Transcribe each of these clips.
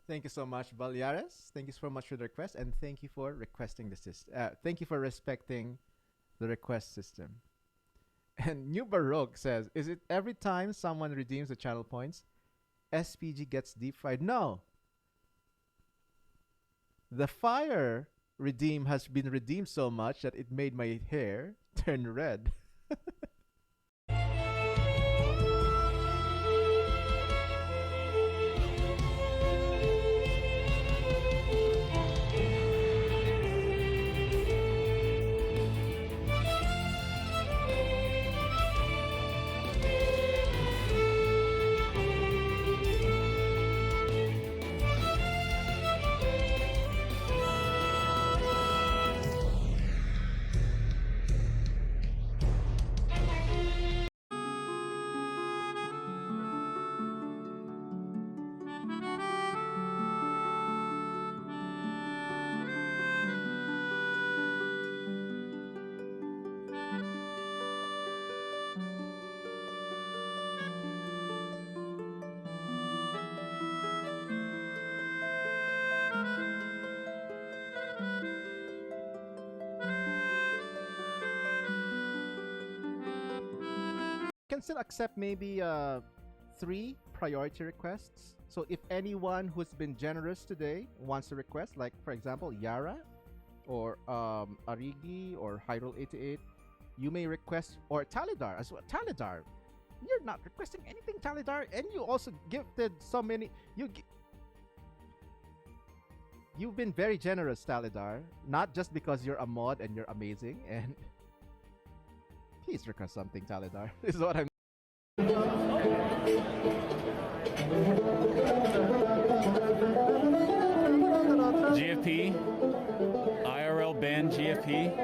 Thank you so much, Balyares. Thank you so much for the request, and thank you for requesting the system. Thank you for respecting the request system. And New Baroque says, "Is it every time someone redeems the channel points, SPG gets deep fried?" No, the fire redeem has been redeemed so much that it made my hair turn red. Can still accept maybe three priority requests. So if anyone who's been generous today wants to request, like for example Yara or Arigi or Hyrule88, you may request, or Talidar as well. Talidar, you're not requesting anything, Talidar, and you also gifted so many. You've been very generous, Talidar. Not just because you're a mod and you're amazing. And please request something, Talidar. This is what I'm. GFP, IRL band GFP.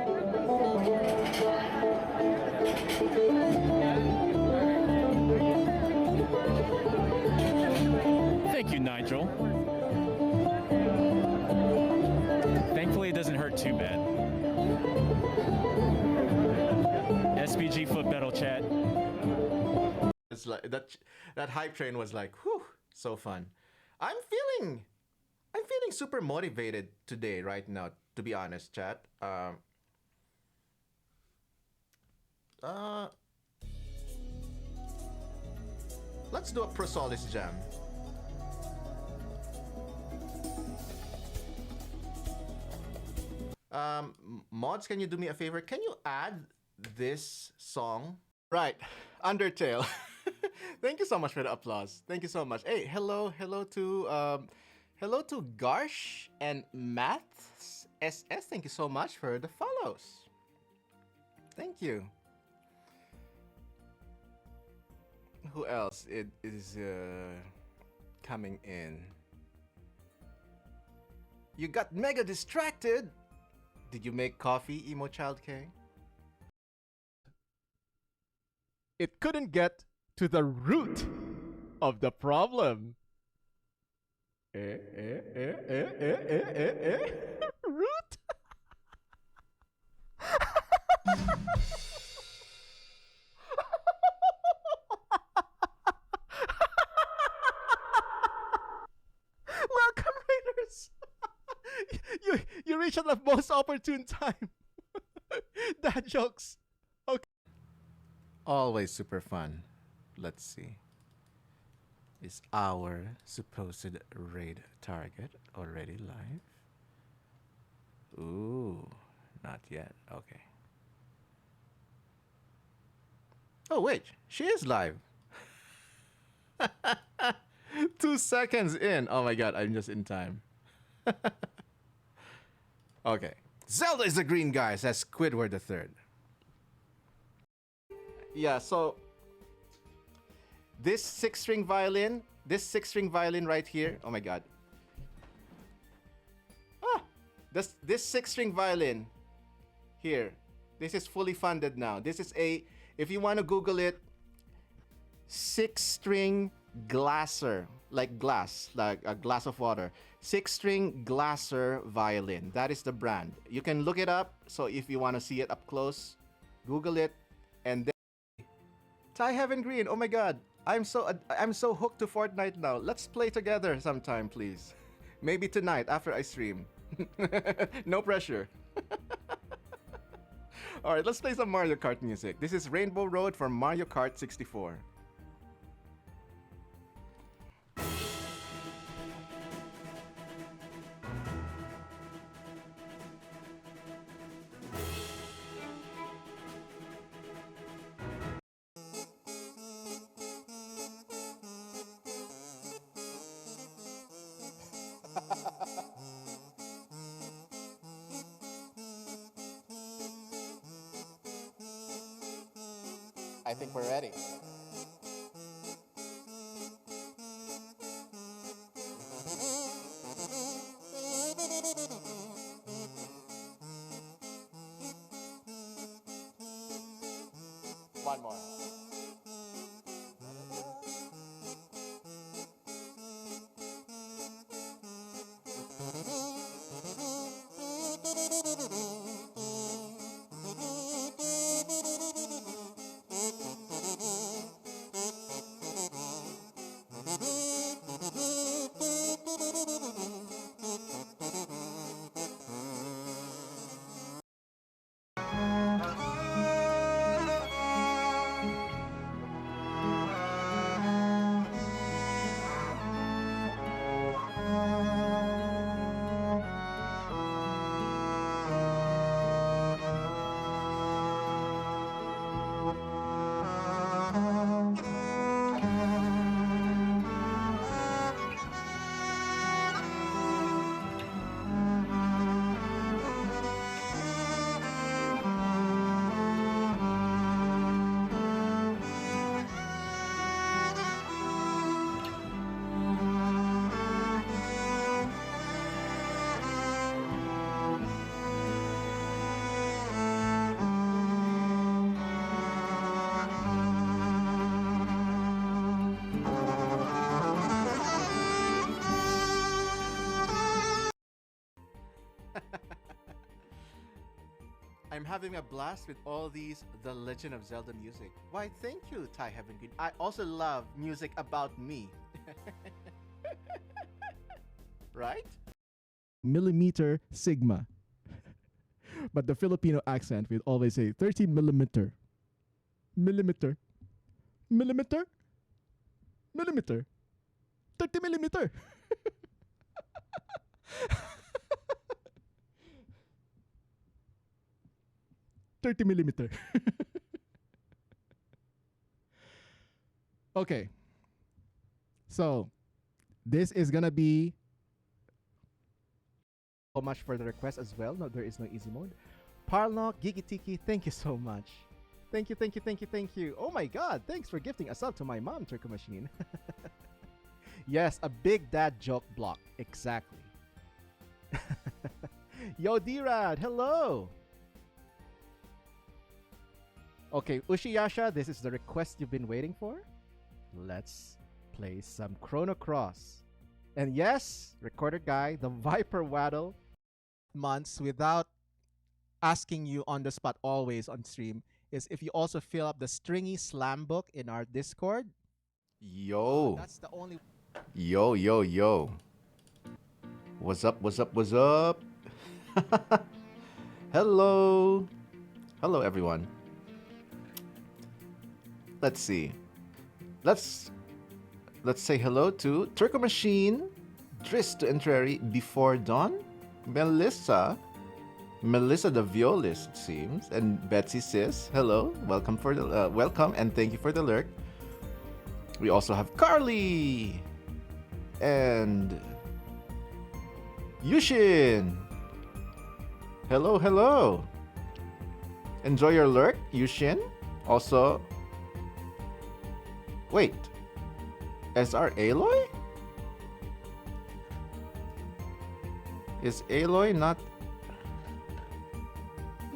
Thank you, Nigel. Thankfully, it doesn't hurt too bad. SPG foot battle chat. It's like that hype train was like, whew, so fun. I'm feeling super motivated today, right now, to be honest, chat. Let's do a Prosolis jam. Mods, can you do me a favor? Can you add this song? Right, Undertale. Thank you so much for the applause. Thank you so much. Hey, hello to Garsh and Maths SS. Thank you so much for the follows. Thank you. Who else is coming in? You got mega distracted. Did you make coffee, Emo Child K? It couldn't get to the root of the problem. Root? Welcome, Raiders. You reach at the most opportune time. Dad jokes. Okay. Always super fun. Let's see. Is our supposed raid target already live? Ooh, not yet. Okay. Oh wait, she is live. 2 seconds in. Oh my god, I'm just in time. Okay. Zelda is the green guy, says Squidward the Third. Yeah, so this six-string violin right here. Oh my god. This six-string violin here. This is fully funded now. This is if you want to Google it, six-string glasser, like glass, like a glass of water. Six-string glasser violin. That is the brand. You can look it up. So if you want to see it up close, Google it, and then Thai Heaven Green. Oh my god, I'm so hooked to Fortnite now. Let's play together sometime, please. Maybe tonight after I stream. No pressure. Alright, let's play some Mario Kart music. This is Rainbow Road from Mario Kart 64. I think we're ready. One more. I'm having a blast with all these The Legend of Zelda music. Why, thank you, Thai Heaven Queen. I also love music about me. Right? Millimeter sigma. But the Filipino accent will always say 13 millimeter. Millimeter. Millimeter. Millimeter. 30 millimeter. $30 millimeter. Okay. So this is gonna be So much for the request as well. No, there is no easy mode. Parlok, Gigitiki, thank you so much. Thank you, thank you, thank you, thank you. Oh my god, thanks for gifting a sub to my mom, Turco Machine. Yes, a big dad joke block. Exactly. Yo, D-Rad, hello. Okay, Ushiyasha, this is the request you've been waiting for. Let's play some Chrono Cross. And yes, Recorder Guy, the Viper Waddle months without asking you on the spot always on stream is if you also fill up the stringy slam book in our Discord. Yo. That's the only. Yo, yo, yo. What's up, what's up, what's up? Hello. Hello, everyone. Let's see. Let's say hello to Turco Machine, Driss to Entreri Before Dawn, Melissa the Violist, it seems, and Betsy Sis. Hello, welcome welcome and thank you for the lurk. We also have Carly and Yushin. Hello, hello. Enjoy your lurk, Yushin. Also, wait. SR Aloy? Is Aloy not?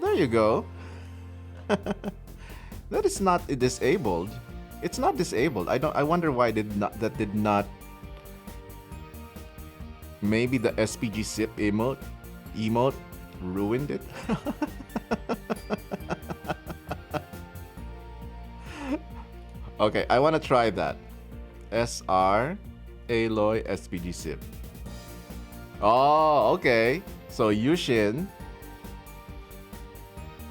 There you go. That is not disabled. It's not disabled. I wonder why that did not. Maybe the SPG sip emote ruined it. Okay, I want to try that. SR Aloy SPG sip. Oh, okay. So Yushin,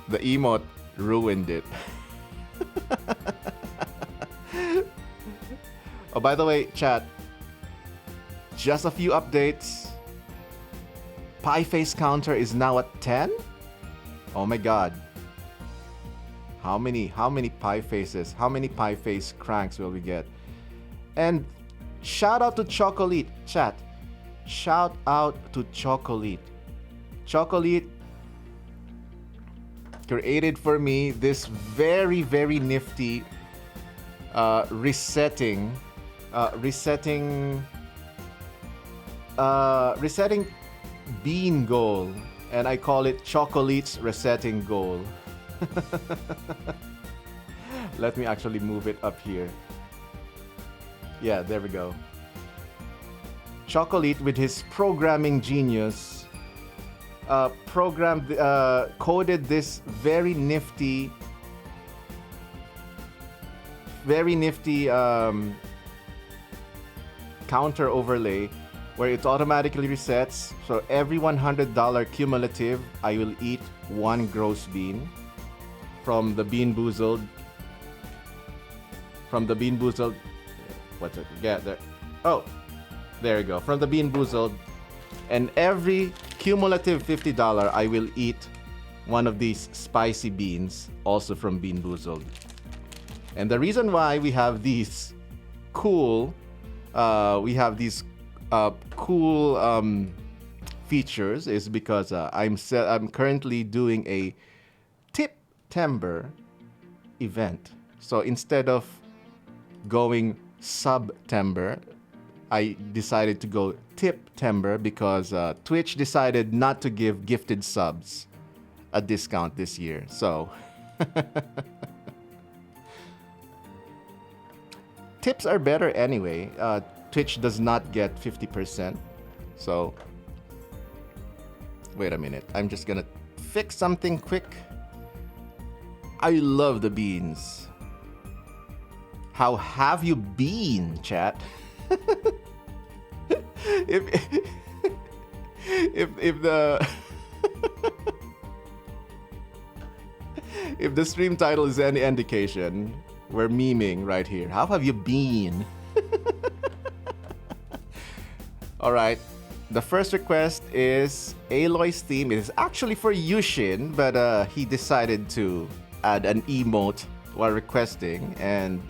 the emote ruined it. Oh, by the way, chat, just a few updates. Pie face counter is now at 10? Oh my god. How many pie faces? How many pie face cranks will we get? And shout out to Chocolate, chat. Shout out to Chocolate. Chocolate created for me this very, very nifty resetting bean goal, and I call it Chocolate's resetting goal. Let me actually move it up here. Yeah, there we go. Chocolate, with his programming genius, coded this very nifty counter overlay where it automatically resets. So every $100 cumulative, I will eat one gross bean from the Bean Boozled. What's it? Yeah, there. Oh, there you go. From the Bean Boozled. And every cumulative $50, I will eat one of these spicy beans, also from Bean Boozled. And the reason why we have these cool, features is because I'm currently doing a TIPtember event. So instead of going Subtember, I decided to go TIPtember because Twitch decided not to give gifted subs a discount this year. So tips are better anyway. Twitch does not get 50%. So wait a minute. I'm just gonna fix something quick. I love the beans. How have you been, chat? if the if the stream title is any indication, we're memeing right here. How have you been? All right. The first request is Aloy's theme. It is actually for Yushin, but he decided to add an emote while requesting, and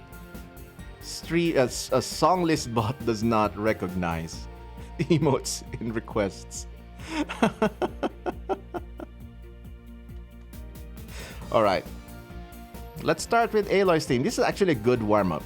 a song list bot does not recognize emotes in requests. All right. Let's start with Aloy's theme. This is actually a good warm-up.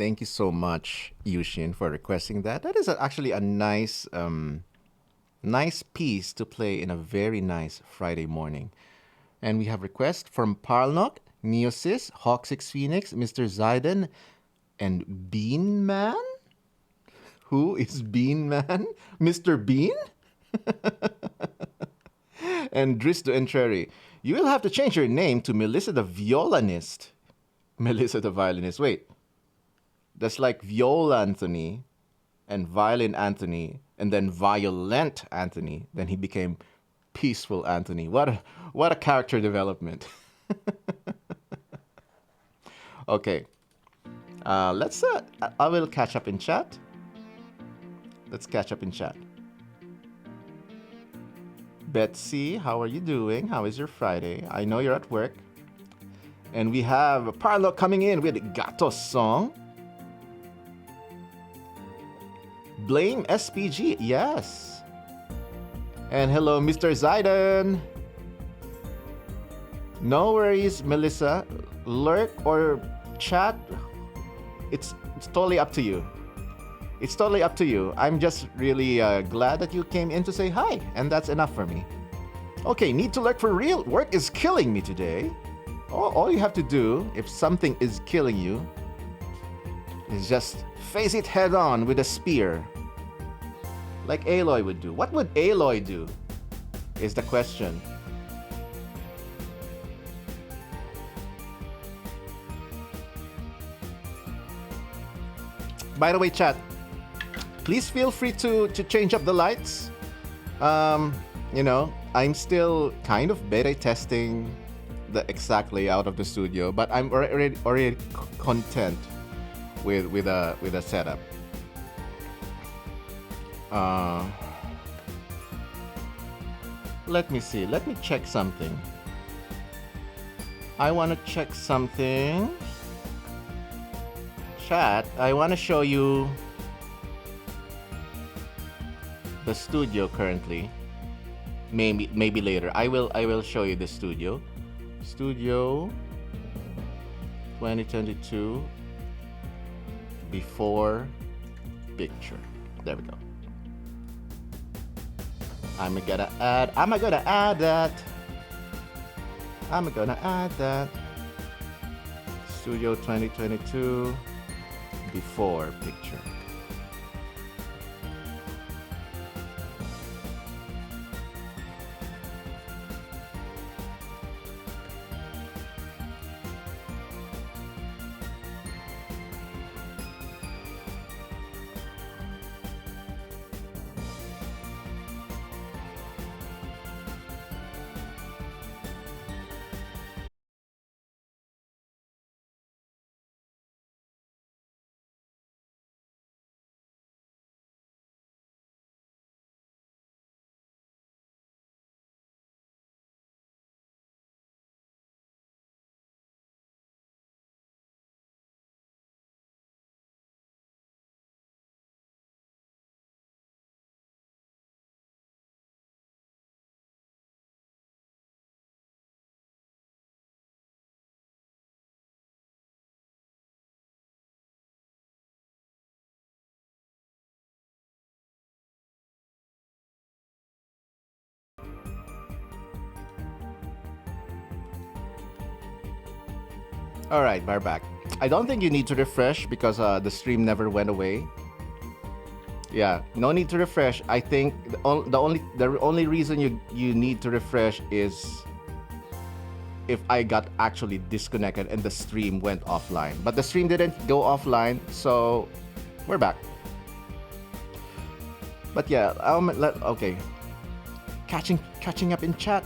Thank you so much, Yushin, for requesting that. That is actually a nice piece to play in a very nice Friday morning. And we have requests from Parlnock, Neosis, Hawk6 Phoenix, Mr. Zaiden, and Bean Man? Who is Bean Man? Mr. Bean? And Dristo Entreri. You will have to change your name to Melissa the Violinist. Melissa the Violinist. Wait. That's like Viola Anthony and Violin Anthony and then Violent Anthony. Then he became Peaceful Anthony. What a character development. Okay. Let's I will catch up in chat. Let's catch up in chat. Betsy, how are you doing? How is your Friday? I know you're at work. And we have Parlo coming in with Gatos song. Blame SPG, yes. And hello, Mr. Zaiden. No worries, Melissa. Lurk or chat, it's totally up to you. It's totally up to you. I'm just really glad that you came in to say hi, and that's enough for me. Okay, need to lurk for real. Work is killing me today. All you have to do, if something is killing you, is just face it head on with a spear. Like Aloy would do. What would Aloy do? Is the question. By the way, chat, please feel free to change up the lights. You know, I'm still kind of beta testing the exact layout of the studio, but I'm already content with a setup. Let me see. Let me check something. I want to check something. Chat, I want to show you the studio currently. Maybe later. I will show you the studio. Studio 2022 before picture. There we go. I'm gonna add that. Studio 2022 before picture. All right, we're back. I don't think you need to refresh because the stream never went away. Yeah, no need to refresh. I think the only reason you need to refresh is if I got actually disconnected and the stream went offline. But the stream didn't go offline, so we're back. But yeah, okay. Catching up in chat.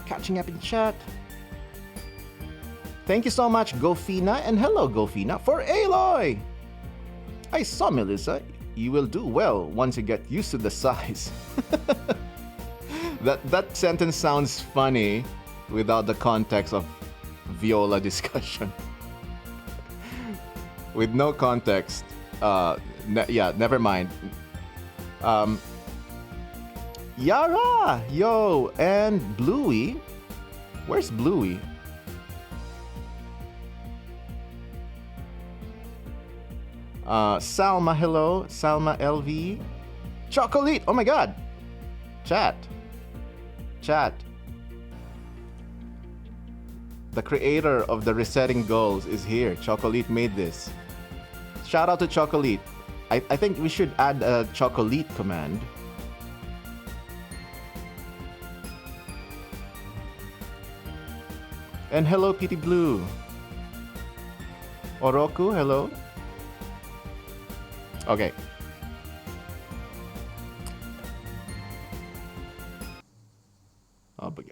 Thank you so much, Gofina, and hello, Gofina, for Aloy! I saw Melissa. You will do well once you get used to the size. That sentence sounds funny without the context of viola discussion. With no context, yeah, never mind. Yara, yo, and Bluey. Where's Bluey? Salma, hello. Salma LV. Chocolate. Oh my god. Chat. The creator of the resetting goals is here. Chocolate made this. Shout out to Chocolate. I think we should add a Chocolate command. And hello, PT Blue. Oroku, hello. Okay.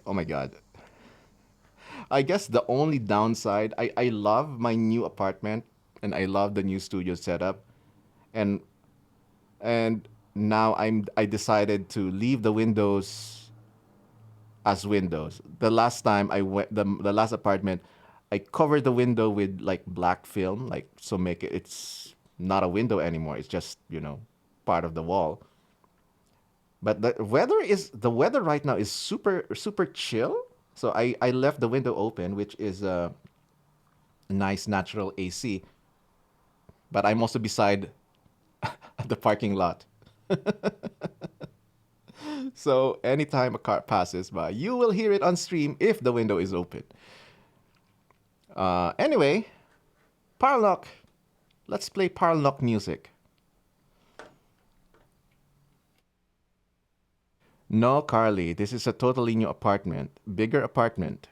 Oh my god. I guess the only downside, I love my new apartment and I love the new studio setup. And now I decided to leave the windows as windows. The last time I went the last apartment, I covered the window with like black film, like so make it's not a window anymore. It's just, part of the wall. But the weather right now is super chill. So I left the window open, which is a nice natural AC. But I'm also beside the parking lot. So anytime a car passes by, you will hear it on stream if the window is open. Anyway, Parlock. Let's play Parlock music. No, Carly, this is a totally new apartment. Bigger apartment.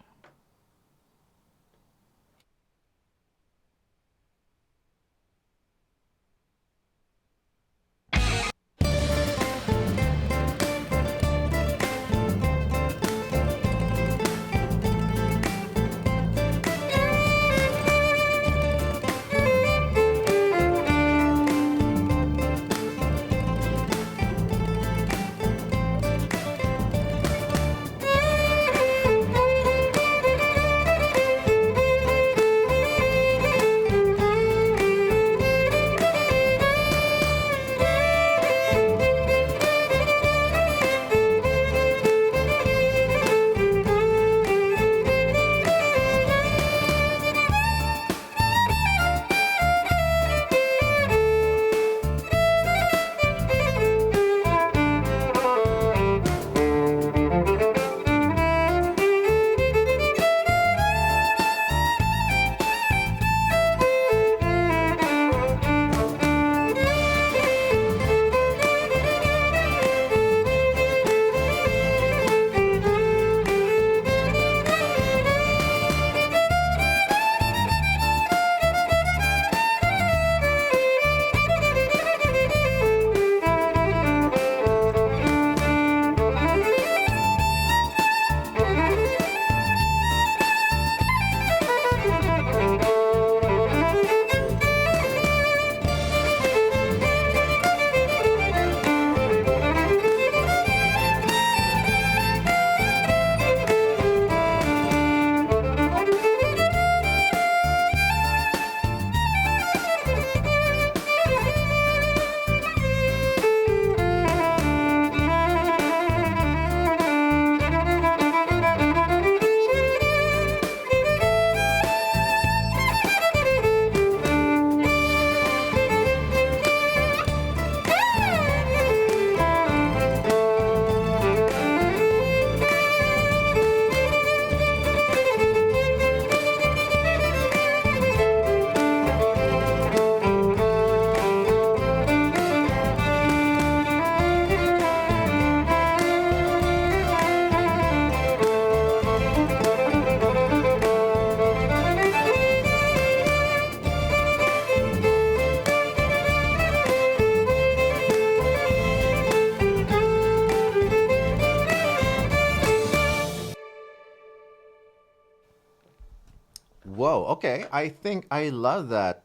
Whoa, okay. I think I love that.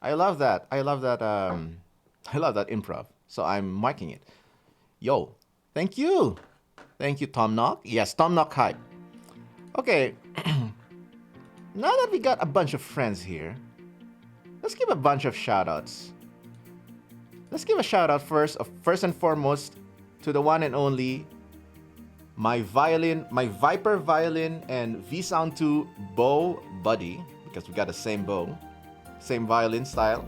I love that. I love that I love that improv. So I'm marking it. Yo, thank you. Thank you, Tom Nock. Yes, Tom Nock hype. Okay. Now that we got a bunch of friends here, let's give a bunch of shout outs. Let's give a shout out first and foremost to the one and only my Viper violin and V Sound 2 bow buddy, because we got the same bow, same violin style.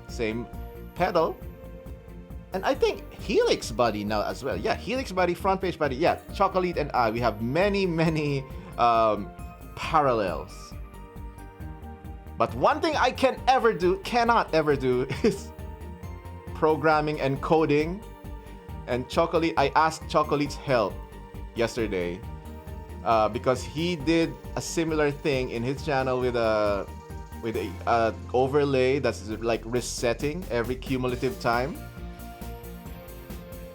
same pedal. And I think Helix Buddy now as well. Yeah, Helix Buddy, Front Page Buddy. Yeah, Chocolate and I, we have many parallels. But one thing I cannot ever do is programming and coding. And Chocolate, I asked Chocolate's help yesterday because he did a similar thing in his channel with a overlay that's like resetting every cumulative time.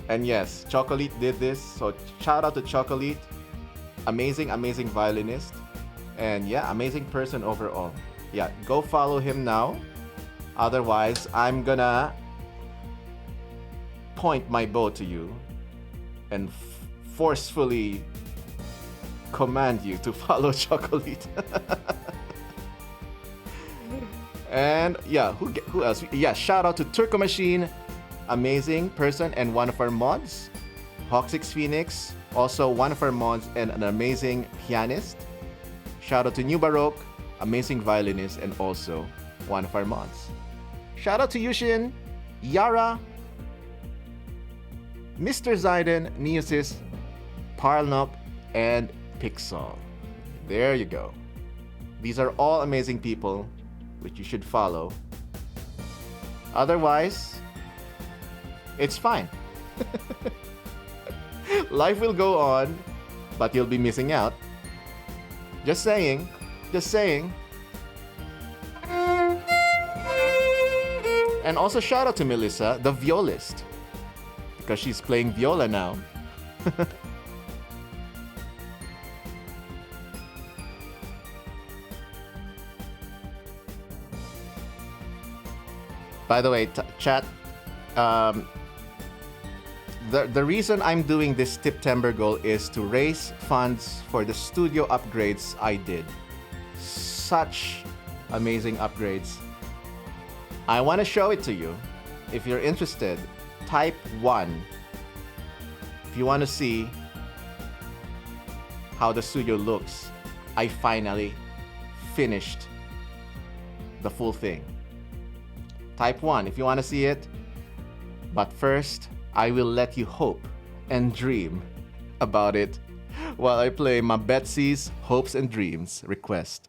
And yes, Chocolate did this. So shout out to Chocolate. Amazing violinist. And yeah, amazing person overall. Yeah, go follow him now. Otherwise, I'm gonna point my bow to you and forcefully command you to follow Chocolate. And yeah, who else? Yeah, shout out to Turco Machine, amazing person and one of our mods. Hawk6 Phoenix, also one of our mods and an amazing pianist. Shout out to New Baroque, amazing violinist and also one of our mods. Shout out to Yushin, Yara, Mr. Zaiden, Neosis, Parlnop, and Pixel. There you go. These are all amazing people which you should follow. Otherwise, it's fine. Life will go on, but you'll be missing out. Just saying. Just saying. And also shout out to Melissa, the violist, because she's playing viola now. By the way, chat, the reason I'm doing this TIPtember goal is to raise funds for the studio upgrades I did. Such amazing upgrades. I want to show it to you. If you're interested, type 1 if you want to see how the studio looks. I finally finished the full thing. Type 1 if you want to see it. But first, I will let you hope and dream about it while I play my Betsy's Hopes and Dreams request.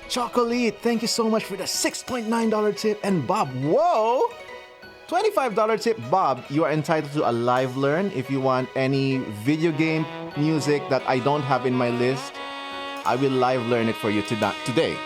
Chocolate, thank you so much for the $6.9 tip. And Bob, whoa! $25 tip. Bob, you are entitled to a live learn. If you want any video game music that I don't have in my list, I will live learn it for you today.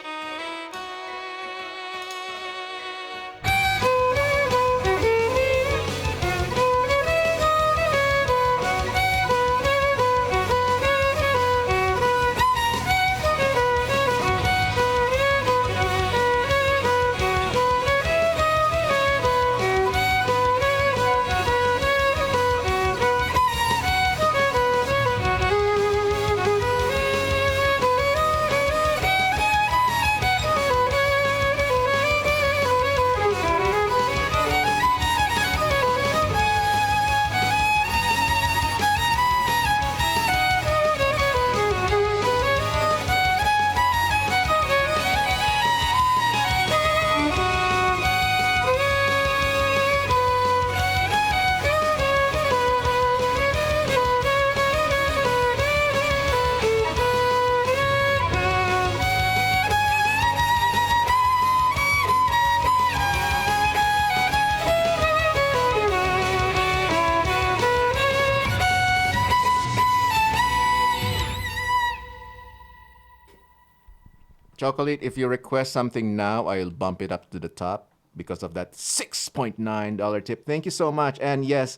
Chocolate, if you request something now, I'll bump it up to the top because of that $6.9 tip. Thank you so much. And yes,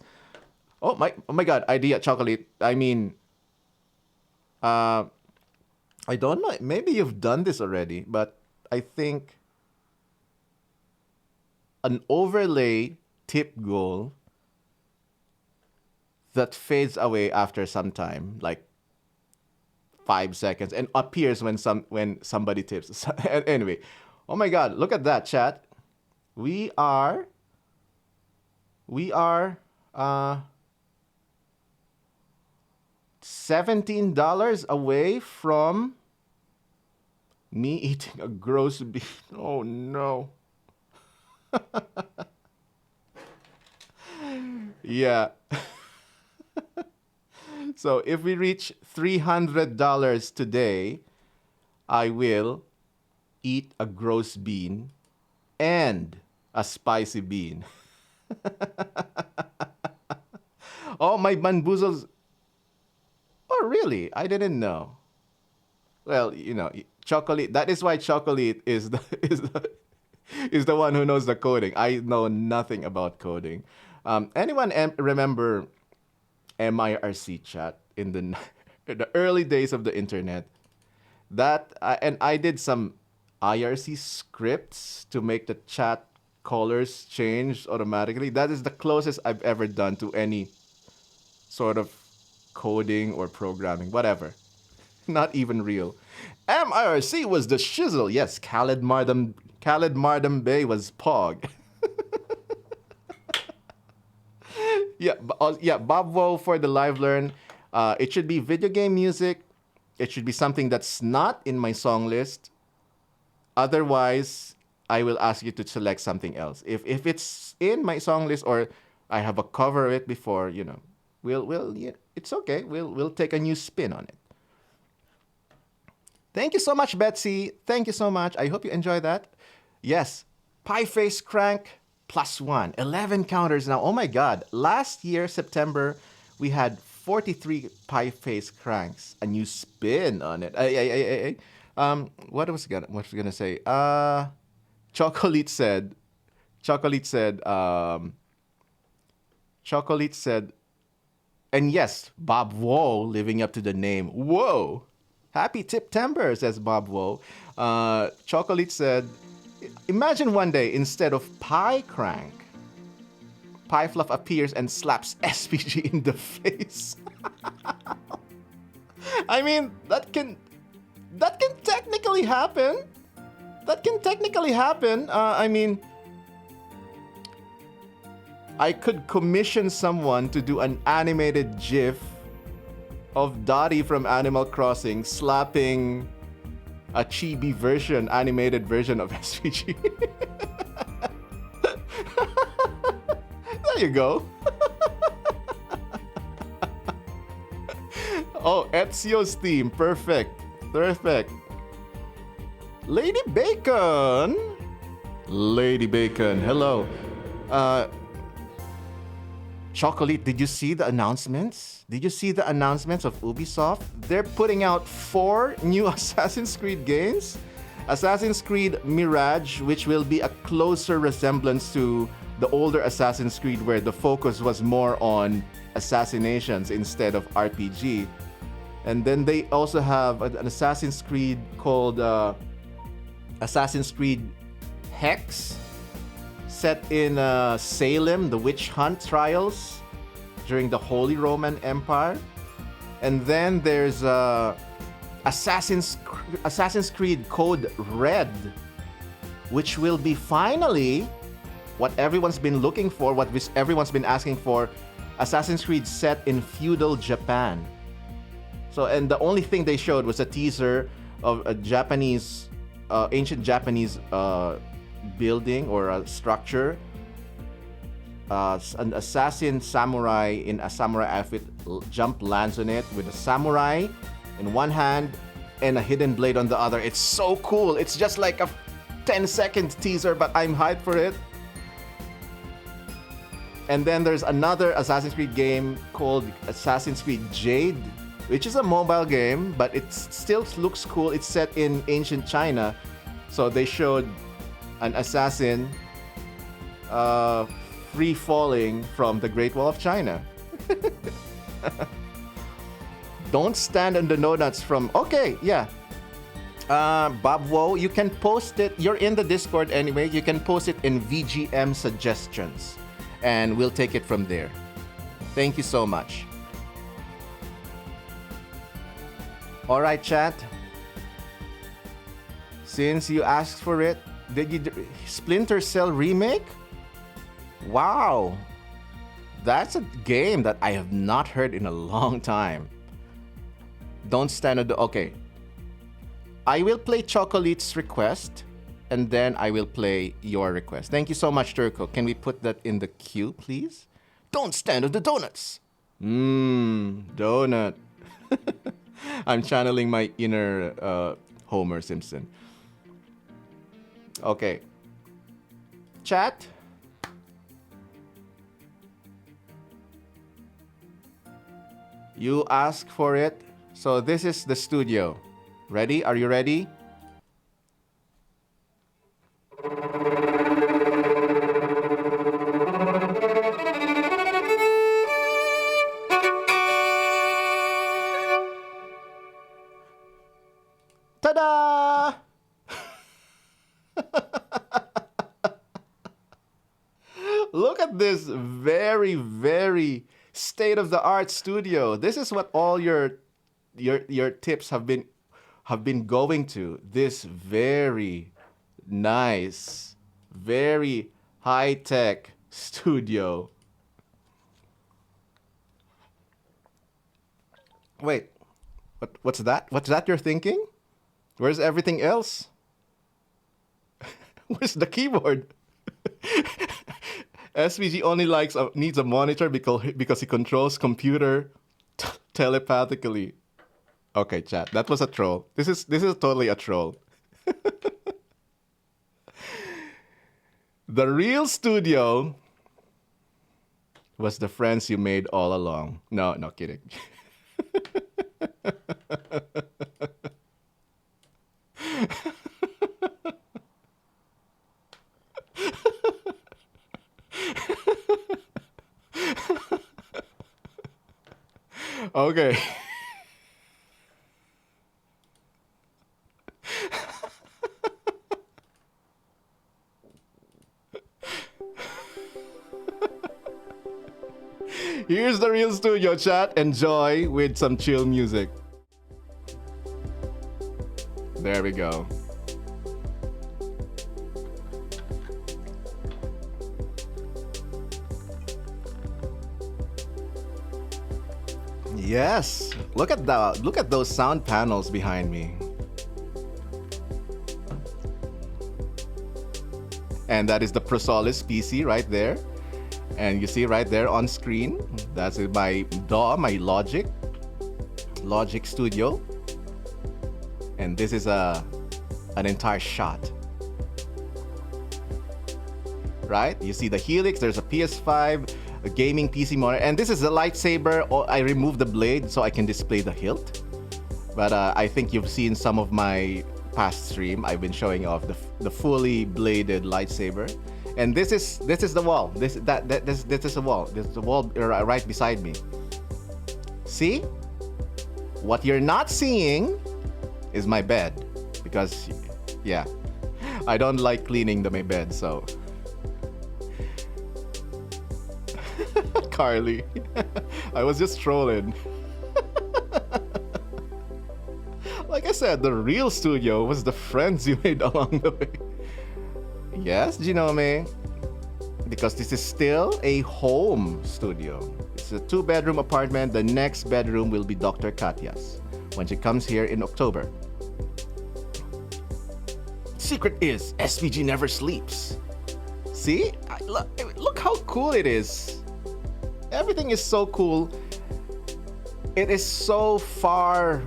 oh my God, idea, Chocolate. I mean, I don't know. Maybe you've done this already, but I think an overlay tip goal that fades away after some time, like 5 seconds, and appears when somebody tips. Anyway, oh my God, look at that, chat. We are $17 away from me eating a gross beef. Oh no. Yeah. So if we reach $300 today, I will eat a gross bean and a spicy bean. Oh, my bamboozles. Oh, really? I didn't know. Well, chocolate. That is why chocolate is the one who knows the coding. I know nothing about coding. Anyone remember MIRC chat in the early days of the internet? And I did some IRC scripts to make the chat colors change automatically. That is the closest I've ever done to any sort of coding or programming, whatever. Not even real. MIRC was the shizzle. Yes, Khaled Mardam Bey was Pog. Yeah, Bob Woe for the live learn. It should be video game music. It should be something that's not in my song list. Otherwise, I will ask you to select something else. If it's in my song list or I have a cover of it before, it's okay. We'll take a new spin on it. Thank you so much, Betsy. Thank you so much. I hope you enjoy that. Yes, Pie Face Crank +1. 11 counters now. Oh my God. Last year, September, we had 43 Pie Face Cranks. A new spin on it. What was I gonna say? Chocolate said, and yes, Bob Woe living up to the name. Whoa. Happy TIPtember, says Bob Woe. Chocolate said, imagine one day, instead of Pie Crank, Pie Fluff appears and slaps SPG in the face. I mean, that can technically happen. I mean, I could commission someone to do an animated GIF of Dottie from Animal Crossing slapping a chibi animated version of SPG. There you go. Oh, Ezio's theme. Perfect. Lady Bacon. Lady Bacon, hello. Chocolate, did you see the announcements? Did you see the announcements of Ubisoft? They're putting out 4 new Assassin's Creed games. Assassin's Creed Mirage, which will be a closer resemblance to the older Assassin's Creed where the focus was more on assassinations instead of RPG. And then they also have an Assassin's Creed called Assassin's Creed Hex, set in Salem, the witch hunt trials during the Holy Roman Empire. And then there's Assassin's Creed Code Red, which will be finally what everyone's been looking for, what everyone's been asking for, Assassin's Creed set in feudal Japan. So, and the only thing they showed was a teaser of a Japanese, ancient Japanese building or a structure. An assassin samurai in a samurai outfit lands on it with a samurai in one hand and a hidden blade on the other. It's so cool. It's just like a 10-second teaser, but I'm hyped for it. And then there's another Assassin's Creed game called Assassin's Creed Jade, which is a mobile game, but it still looks cool. It's set in ancient China. So they showed an assassin free falling from the Great Wall of China. Don't stand on the donuts from... Okay, yeah. Bob Woe, you can post it. You're in the Discord anyway. You can post it in VGM suggestions. And we'll take it from there. Thank you so much. All right, chat. Since you asked for it, did you Splinter Cell remake? Wow. That's a game that I have not heard in a long time. Don't stand on the... Okay. I will play Chocolate's request, and then I will play your request. Thank you so much, Turco. Can we put that in the queue, please? Don't stand on the donuts. Donut. I'm channeling my inner Homer Simpson. Okay. Chat. You ask for it. So this is the studio. Ready? Are you ready? Ta-da! Look at this very, very state-of-the-art studio. This is what all your tips have been going to. This very nice, very high-tech studio. Wait, what's that? What's that you're thinking? Where's everything else? Where's the keyboard? SVG only needs a monitor because he controls computer telepathically. Okay, chat. That was a troll. This is totally a troll. The real studio was the friends you made all along. No kidding. Okay. Here's the real studio, chat. Enjoy with some chill music. There we go. Yes. Look at those sound panels behind me. And that is the Prosolis PC right there. And you see right there on screen, that's my DAW, my Logic Studio. And this is a an entire shot. Right? You see the Helix, there's a PS5, a gaming PC monitor, and this is a lightsaber. I removed the blade so I can display the hilt. But I think you've seen some of my past stream. I've been showing off the fully bladed lightsaber. And this is the wall. This is the wall. This is the wall right beside me. See? What you're not seeing is my bed, because yeah, I don't like cleaning my bed, so. Carly, I was just trolling. Like I said, the real studio was the friends you made along the way. Yes, Jinome, because this is still a home studio. It's a 2-bedroom apartment. The next bedroom will be Dr. Katya's when she comes here in October. Secret is SPG never sleeps. See? Look how cool it is. Everything is so cool. It is so far,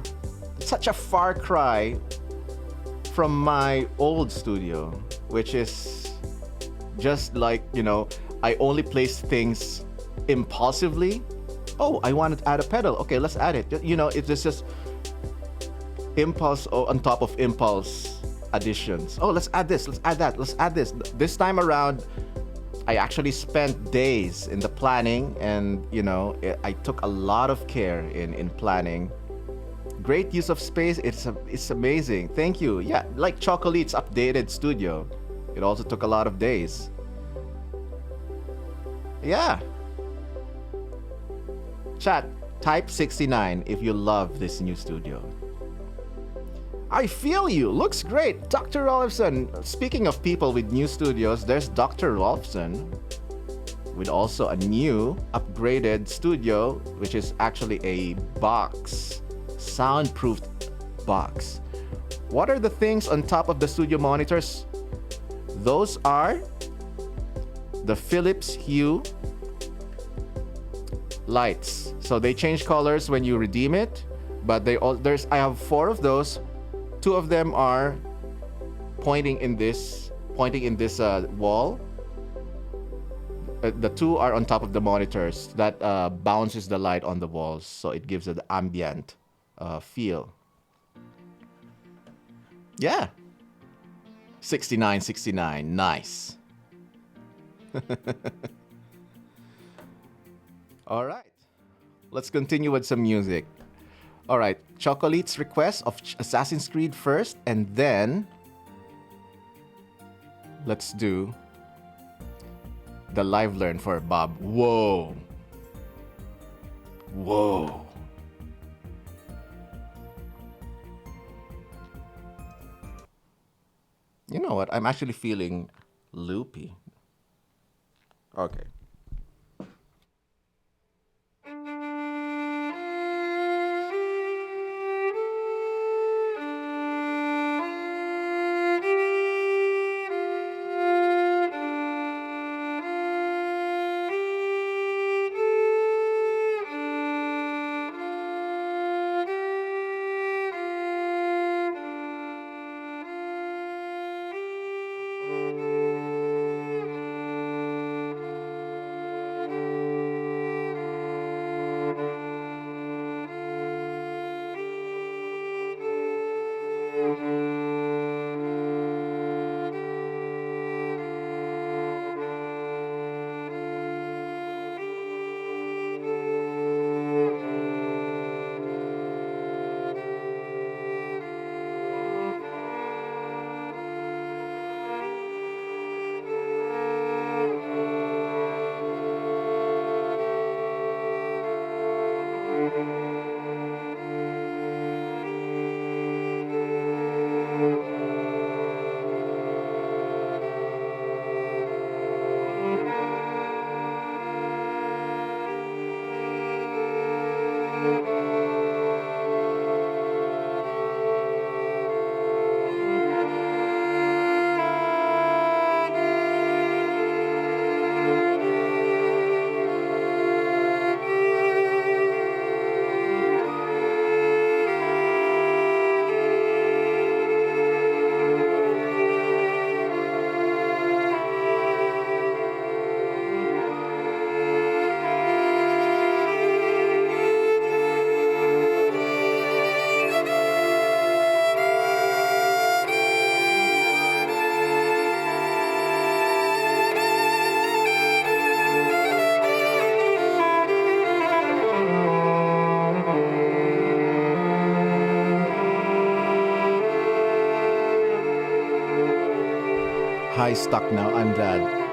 such a far cry from my old studio, which is just like, I only place things impulsively. Oh, I want to add a pedal. Okay, let's add it. It's just impulse on top of impulse additions. Oh, let's add this. Let's add that. Let's add this. This time around, I actually spent days in the planning, and I took a lot of care in planning. Great use of space. It's amazing. Thank you. Yeah, like Chocolate's updated studio. It also took a lot of days. Yeah. Chat, type 69 if you love this new studio. I feel you. Looks great. Dr. Rolfson. Speaking of people with new studios, there's Dr. Rolfson with also a new upgraded studio, which is actually a box, soundproofed box. What are the things on top of the studio monitors? Those are the Philips Hue lights. So they change colors when you redeem it, but I have 4 of those. 2 of them are pointing in this wall. The 2 are on top of the monitors that bounces the light on the walls, so it gives it the ambient feel. Yeah. 6969, nice. All right, let's continue with some music. All right, Chocolate's request of Assassin's Creed first, and then let's do the live learn for Bob. Whoa. Whoa. You know what? I'm actually feeling loopy. Okay. high stuck now. I'm glad.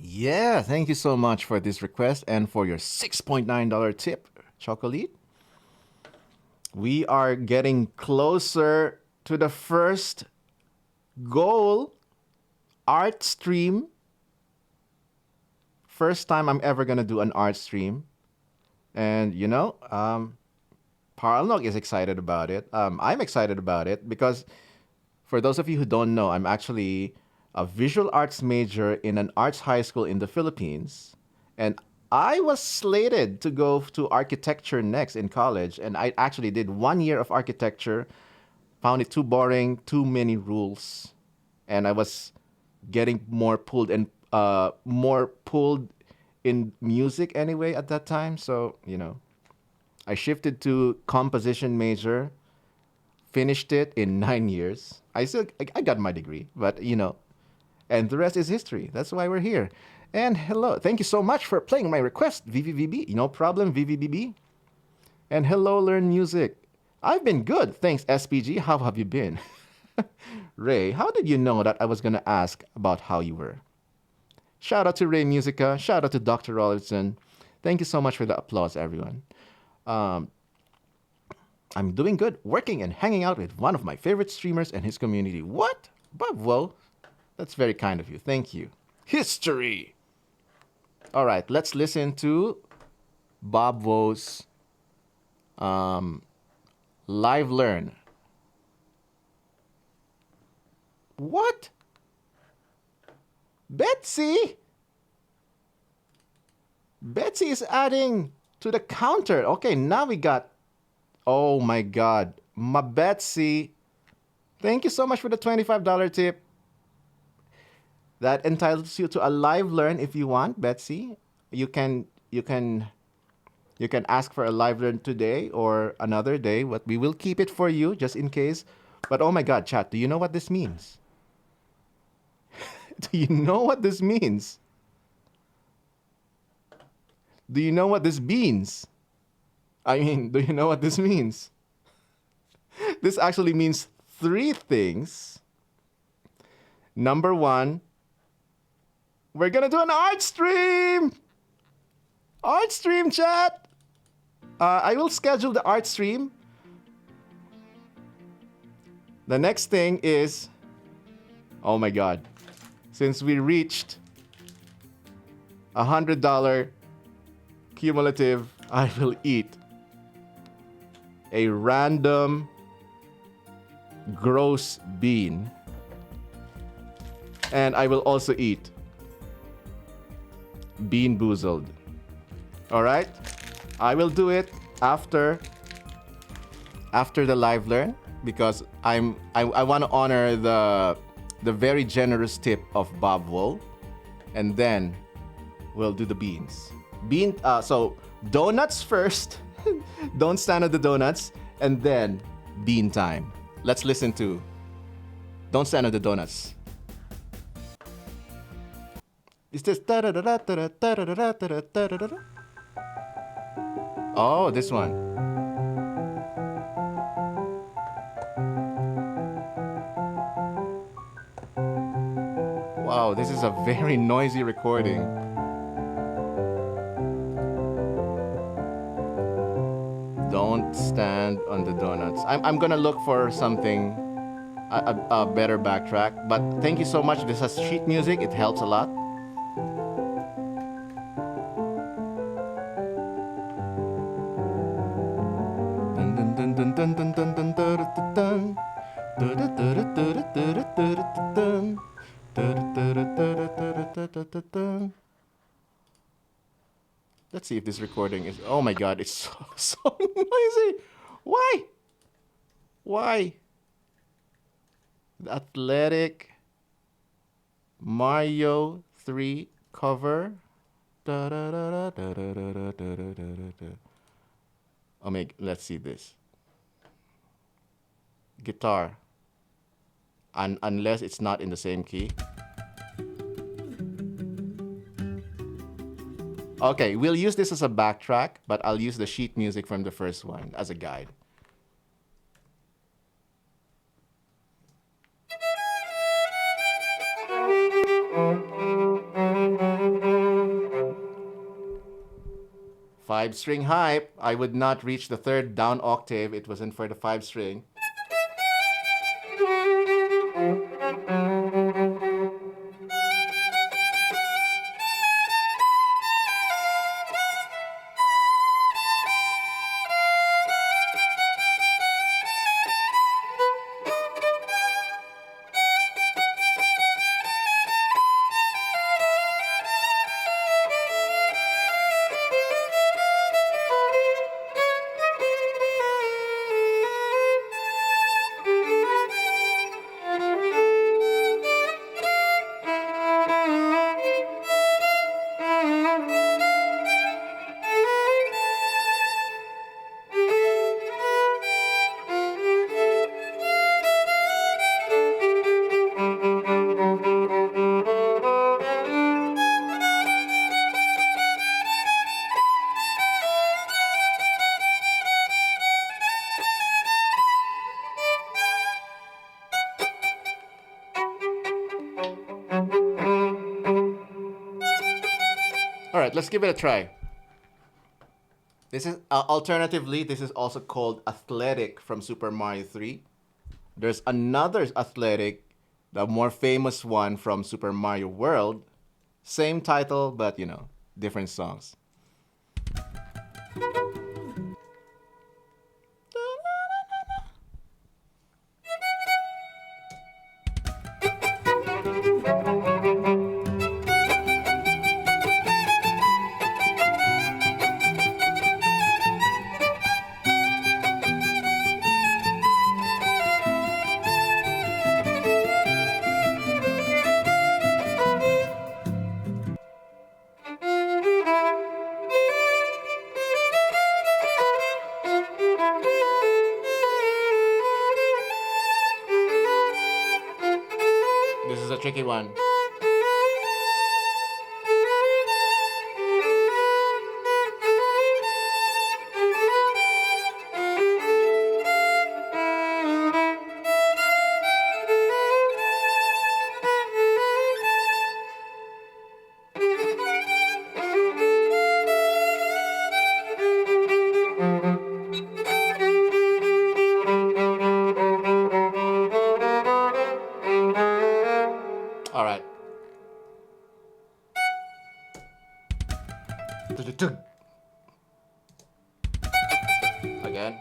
Yeah, thank you so much for this request and for your $6.9 tip, Chocolate. We are getting closer to the first goal, art stream. First time I'm ever gonna do an art stream. And Paralnog is excited about it. I'm excited about it because for those of you who don't know, I'm actually a visual arts major in an arts high school in the Philippines. And I was slated to go to architecture next in college. And I actually did 1 year of architecture, found it too boring, too many rules. And I was getting more pulled in music anyway at that time. So, I shifted to composition major, finished it in 9 years. I got my degree, but And the rest is history. That's why we're here. And hello. Thank you so much for playing my request, VVVB. No problem, VVVB. And hello, Learn Music. I've been good. Thanks, SPG. How have you been? Ray, how did you know that I was going to ask about how you were? Shout out to Ray Musica. Shout out to Dr. Rollinson. Thank you so much for the applause, everyone. I'm doing good, working and hanging out with one of my favorite streamers and his community. What? Bob Woe? That's very kind of you. Thank you. History! All right, let's listen to Bob Woe's Live Learn. What? Betsy? Betsy is adding to the counter. Okay, now we got... Oh my God. My Betsy. Thank you so much for the $25 tip. That entitles you to a live learn if you want, Betsy. You can ask for a live learn today or another day, but we will keep it for you just in case. But oh my God, chat, do you know what this means? Do you know what this means? Do you know what this means? I mean, do you know what this means? This actually means 3 things. Number 1, we're gonna do an art stream! Art stream, chat! I will schedule the art stream. The next thing is... Oh my God. Since we reached $100 cumulative, I will eat a random gross bean. And I will also eat Bean Boozled. Alright? I will do it after the live learn because I want to honor the very generous tip of Bob Wool. And then we'll do the beans. So donuts first. Don't stand at the donuts. And then bean time. Let's listen to Don't Stand at the Donuts. Is this... Oh, this one. Wow, this is a very noisy recording. Don't stand on the donuts. I'm gonna look for something, a better backtrack. But thank you so much. This has sheet music. It helps a lot. Let's see if this recording is... Oh my God, it's so noisy. Why? Why? The Athletic Mario 3 cover. Oh my, let's see this. Guitar. Unless it's not in the same key. Okay, we'll use this as a backtrack, but I'll use the sheet music from the first one as a guide. Five-string hype. I would not reach the 3rd down octave. It wasn't for the 5-string. All right, let's give it a try. This is alternatively, this is also called Athletic from Super Mario 3. There's another Athletic, the more famous one from Super Mario World. Same title, but different songs. This is a tricky one. All right. Again.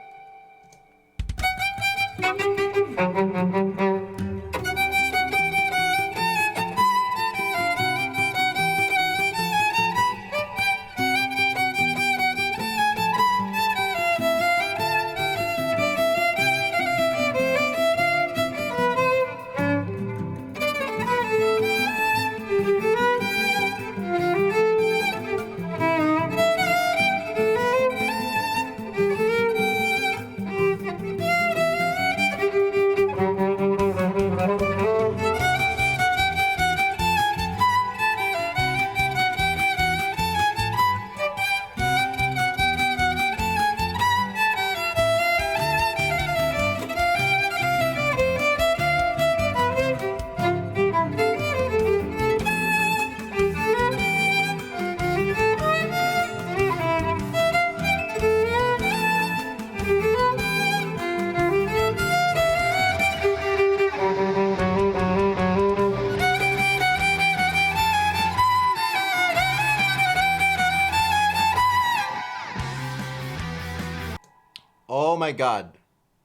Oh my god.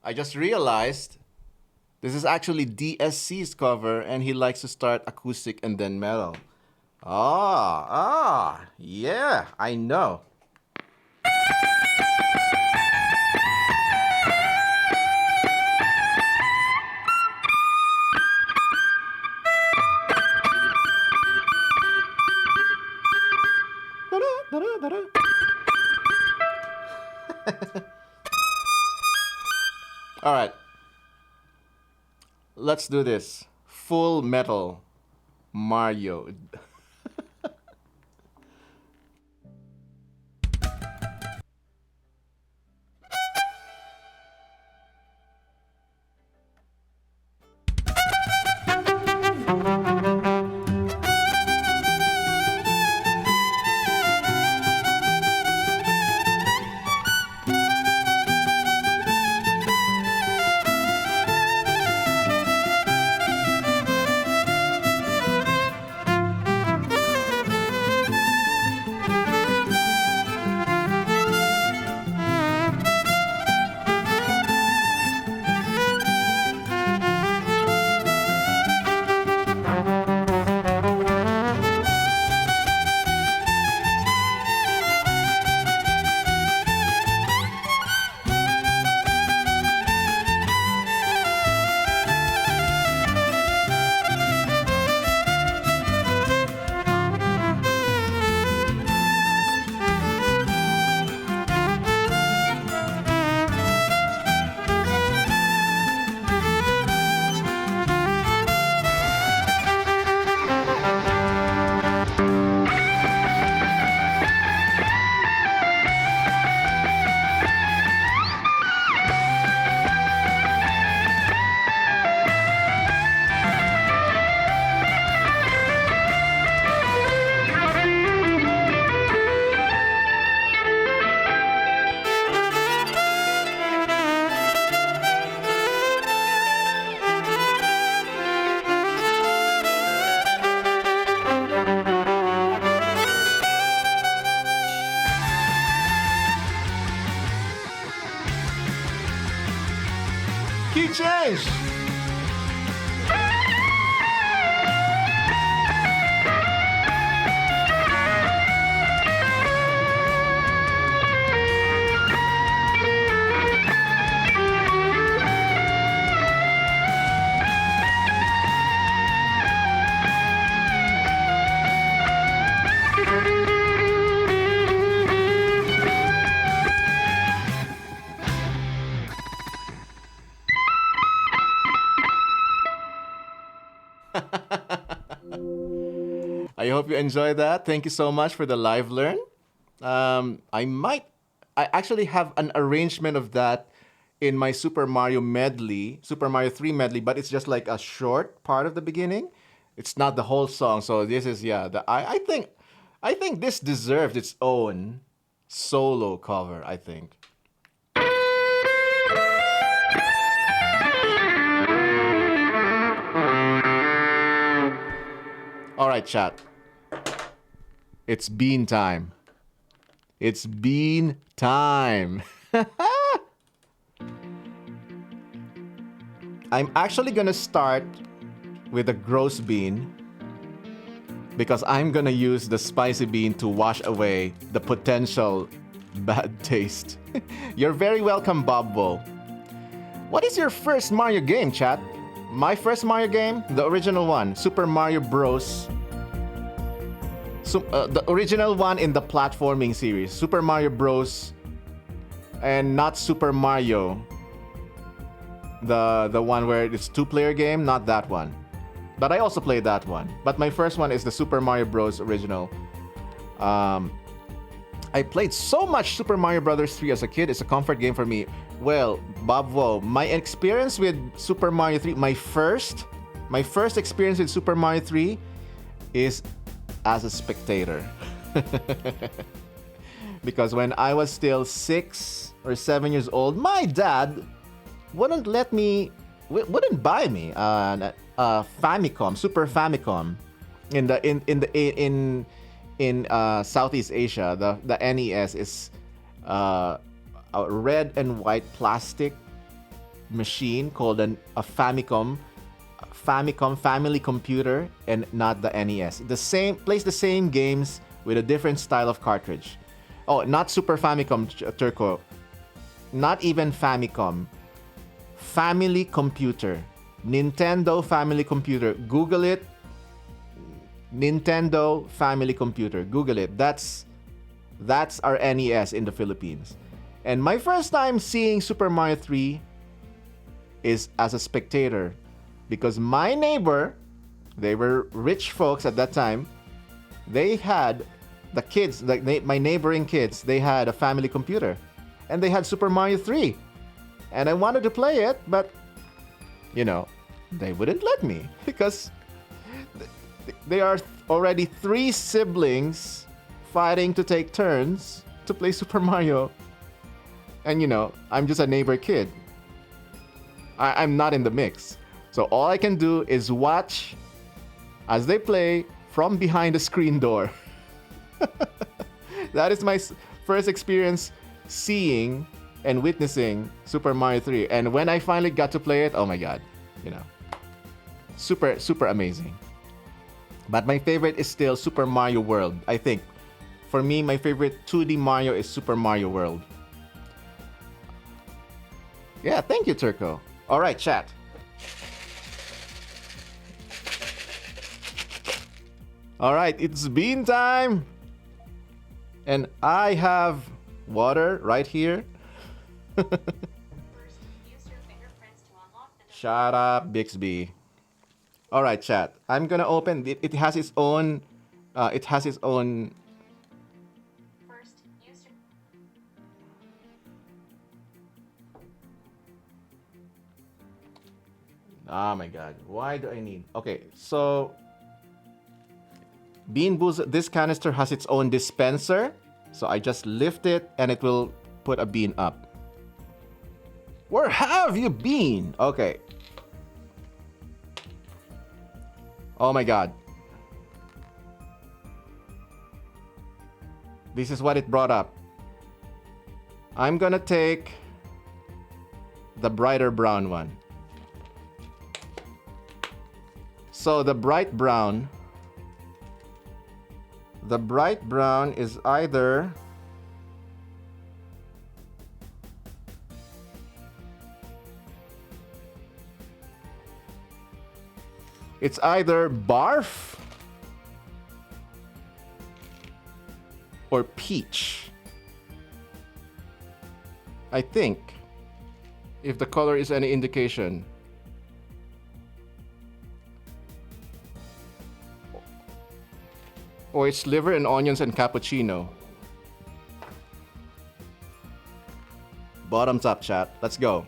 I just realized this is actually DSC's cover and he likes to start acoustic and then metal. Yeah, I know. All right. Let's do this. Full Metal Mario. Key change! I hope you enjoy that. Thank you so much for the live learn. I actually have an arrangement of that in my Super Mario medley, Super Mario 3 medley, but it's just like a short part of the beginning. It's not the whole song. So this is, yeah, I think this deserved its own solo cover, I think. All right, chat. It's bean time. It's bean time. I'm actually gonna start with a gross bean because I'm gonna use the spicy bean to wash away the potential bad taste. You're very welcome, Bob Bull. What is your first Mario game, chat? My first Mario game, the original one, Super Mario Bros. The original one in the platforming series, Super Mario Bros. And not Super Mario. The one where it's two-player game, not that one. But I also played that one. But my first one is the Super Mario Bros. Original. I played so much Super Mario Brothers 3 as a kid. It's a comfort game for me. Well, Bob Wo, my experience with Super Mario 3, my first experience with Super Mario 3 is as a spectator. Because when I was still 6 or 7 years old, my dad wouldn't buy me a Famicom, Super Famicom in Southeast Asia. The NES is a red and white plastic machine called a Famicom family computer, and not the NES. Plays the same games with a different style of cartridge. Oh, not Super Famicom, Turco. Not even Famicom. Family computer. Nintendo family computer. Google it. Nintendo family computer. Google it. That's our NES in the Philippines. And my first time seeing Super Mario 3 is as a spectator, because my neighbor, they were rich folks at that time, they had the kids, my neighboring kids, they had a family computer, and they had Super Mario 3. And I wanted to play it, but, they wouldn't let me, because they are already 3 siblings fighting to take turns to play Super Mario. And, I'm just a neighbor kid. I'm not in the mix. So all I can do is watch as they play from behind the screen door. That is my first experience seeing and witnessing Super Mario 3. And when I finally got to play it, oh my god, super, super amazing. But my favorite is still Super Mario World. I think, for me, my favorite 2D Mario is Super Mario World. Yeah, thank you, Turco. All right, chat. All right, it's bean time. And I have water right here. Shut up, Bixby. All right, chat. I'm gonna open it. It has its own. Oh my god. Why do I need? Okay, so Bean Booze, this canister has its own dispenser. So I just lift it and it will put a bean up. Where have you been? Okay. Oh my god. This is what it brought up. I'm gonna take the brighter brown one. So the bright brown is either barf or peach. I think, if the color is any indication. Or it's liver and onions and cappuccino. Bottoms up, chat. Let's go.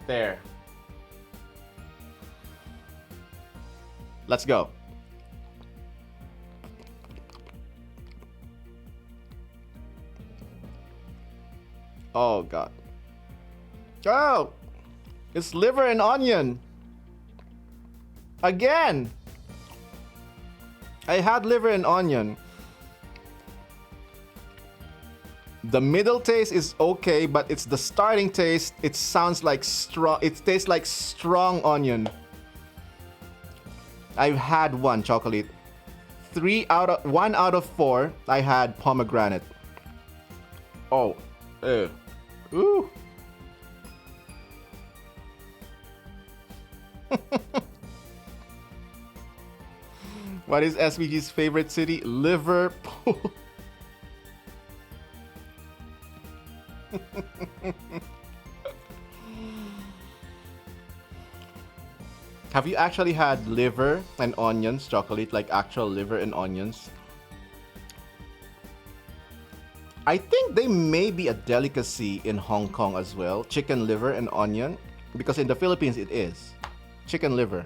There. Let's go. Oh, God. Oh! It's liver and onion. Again! I had liver and onion. The middle taste is okay, but it's the starting taste. It sounds like strong. It tastes like strong onion. I've had one chocolate. 1 out of 4, I had pomegranate. Oh. Ooh. What is SVG's favorite city? Liverpool. Have you actually had liver and onions chocolate, like actual liver and onions? I think they may be a delicacy in Hong Kong as well. Chicken liver and onion. Because in the Philippines it is. Chicken liver.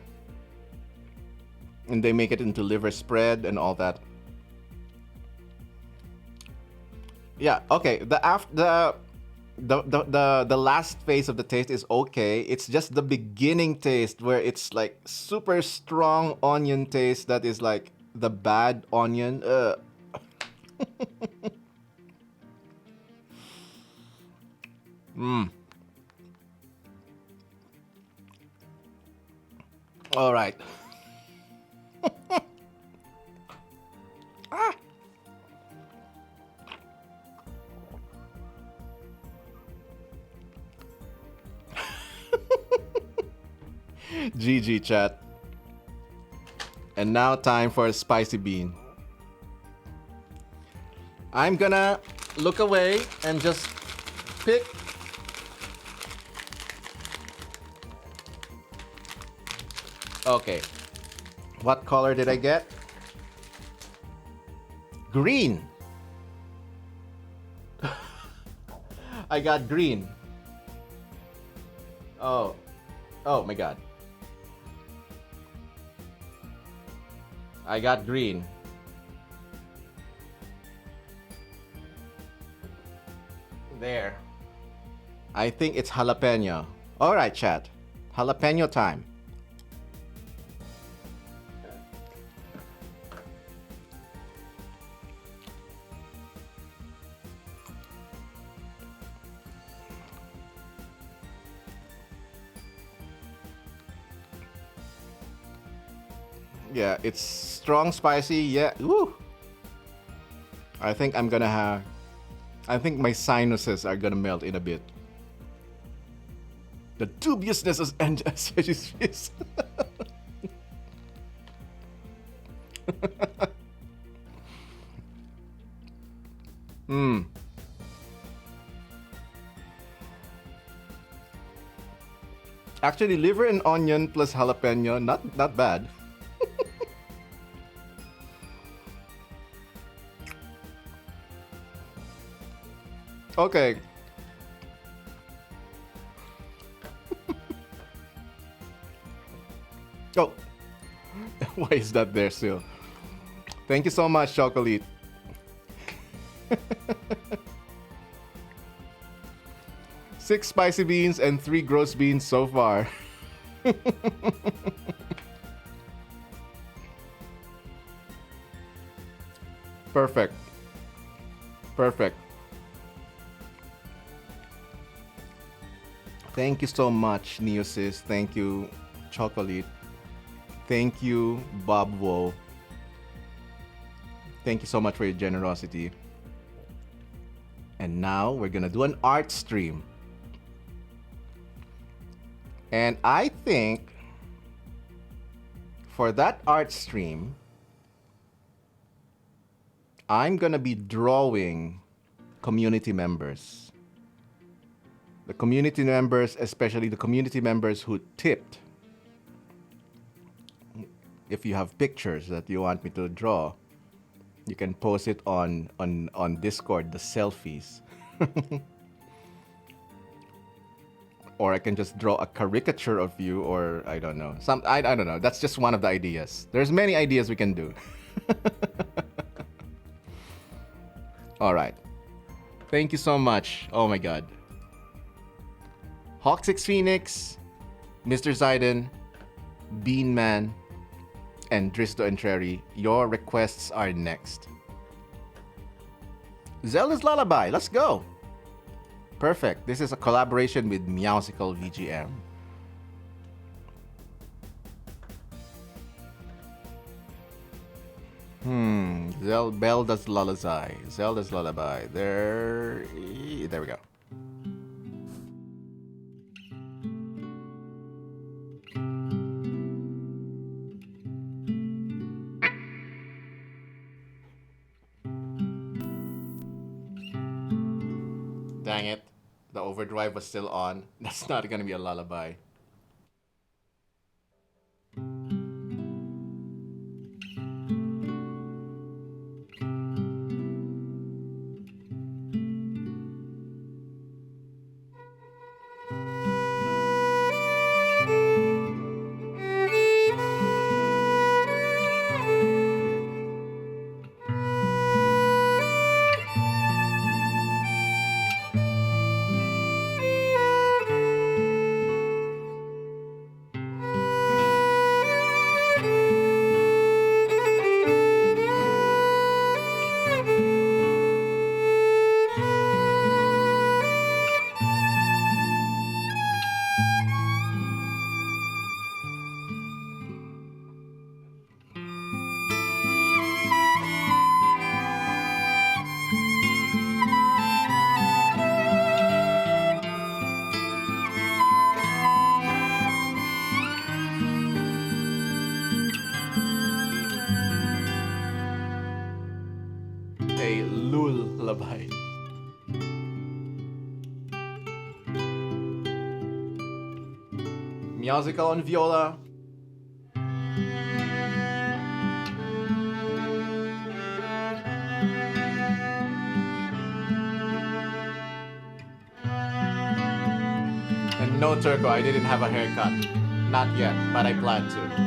And they make it into liver spread and all that. Yeah, okay. The last phase of the taste is okay. It's just the beginning taste where it's like super strong onion taste that is like the bad onion. All right. GG chat. And now time for a spicy bean. I'm gonna look away and just pick. Okay. What color did I get? Green. I got green. Oh. Oh my god. I got green. There. I think it's jalapeno. Alright, chat. Jalapeno time. Yeah, it's strong, spicy. Yeah. Woo. I think my sinuses are gonna melt in a bit. The dubiousness of Angie's face. Actually, liver and onion plus jalapeno, not bad. Okay. Oh. Why is that there still? Thank you so much, Chocolate. 6 spicy beans and 3 gross beans so far. Perfect. Perfect. Thank you so much, Neosis. Thank you, Chocolate. Thank you, Bob Wo. Thank you so much for your generosity. And now we're gonna do an art stream. And I think for that art stream, I'm gonna be drawing community members. The community members, especially the community members who tipped. If you have pictures that you want me to draw, you can post it on Discord, the selfies. Or I can just draw a caricature of you, or I don't know. I don't know. That's just one of the ideas. There's many ideas we can do. All right. Thank you so much. Oh my god. Hawk6 Phoenix, Mr. Zayden, Bean Man, and Dristo Entreri, your requests are next. Zelda's Lullaby, let's go. Perfect. This is a collaboration with Meowsical VGM. Zelda's Lullaby. Zelda's Lullaby. There we go. Dang it. The overdrive was still on. That's not gonna be a lullaby. A lullaby. Meowsical on viola. And no, Turco, I didn't have a haircut. Not yet, but I plan to.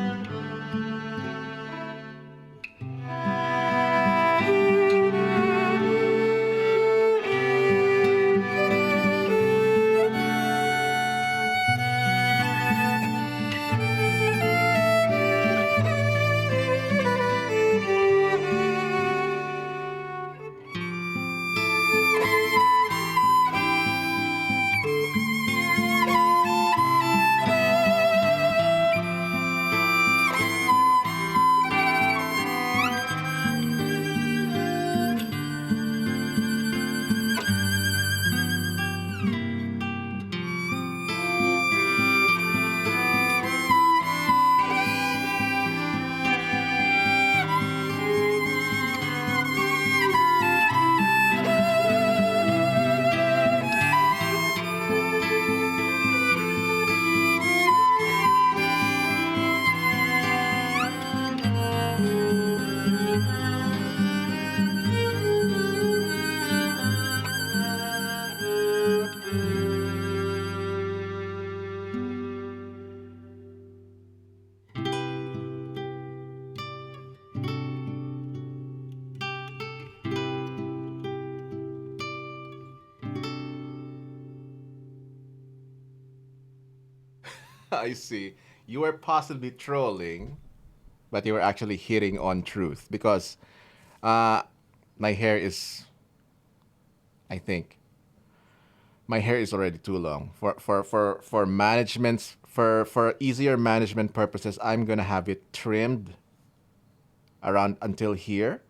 I see. You were possibly trolling, but you were actually hitting on truth because my hair is, I think, My hair is already too long for management's for easier management purposes. I'm gonna have it trimmed around until here.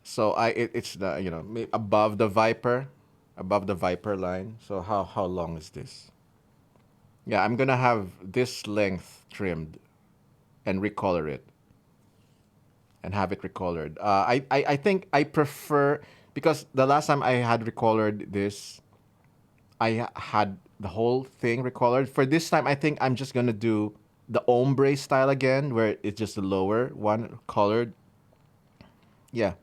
So it's the above the viper line. So how long is this? Yeah, I'm gonna have this length trimmed and recolor it and have it recolored. I think I prefer, because the last time I had recolored this, I had the whole thing recolored. For this time, I think I'm just gonna do the ombre style again, where it's just the lower one colored. Yeah,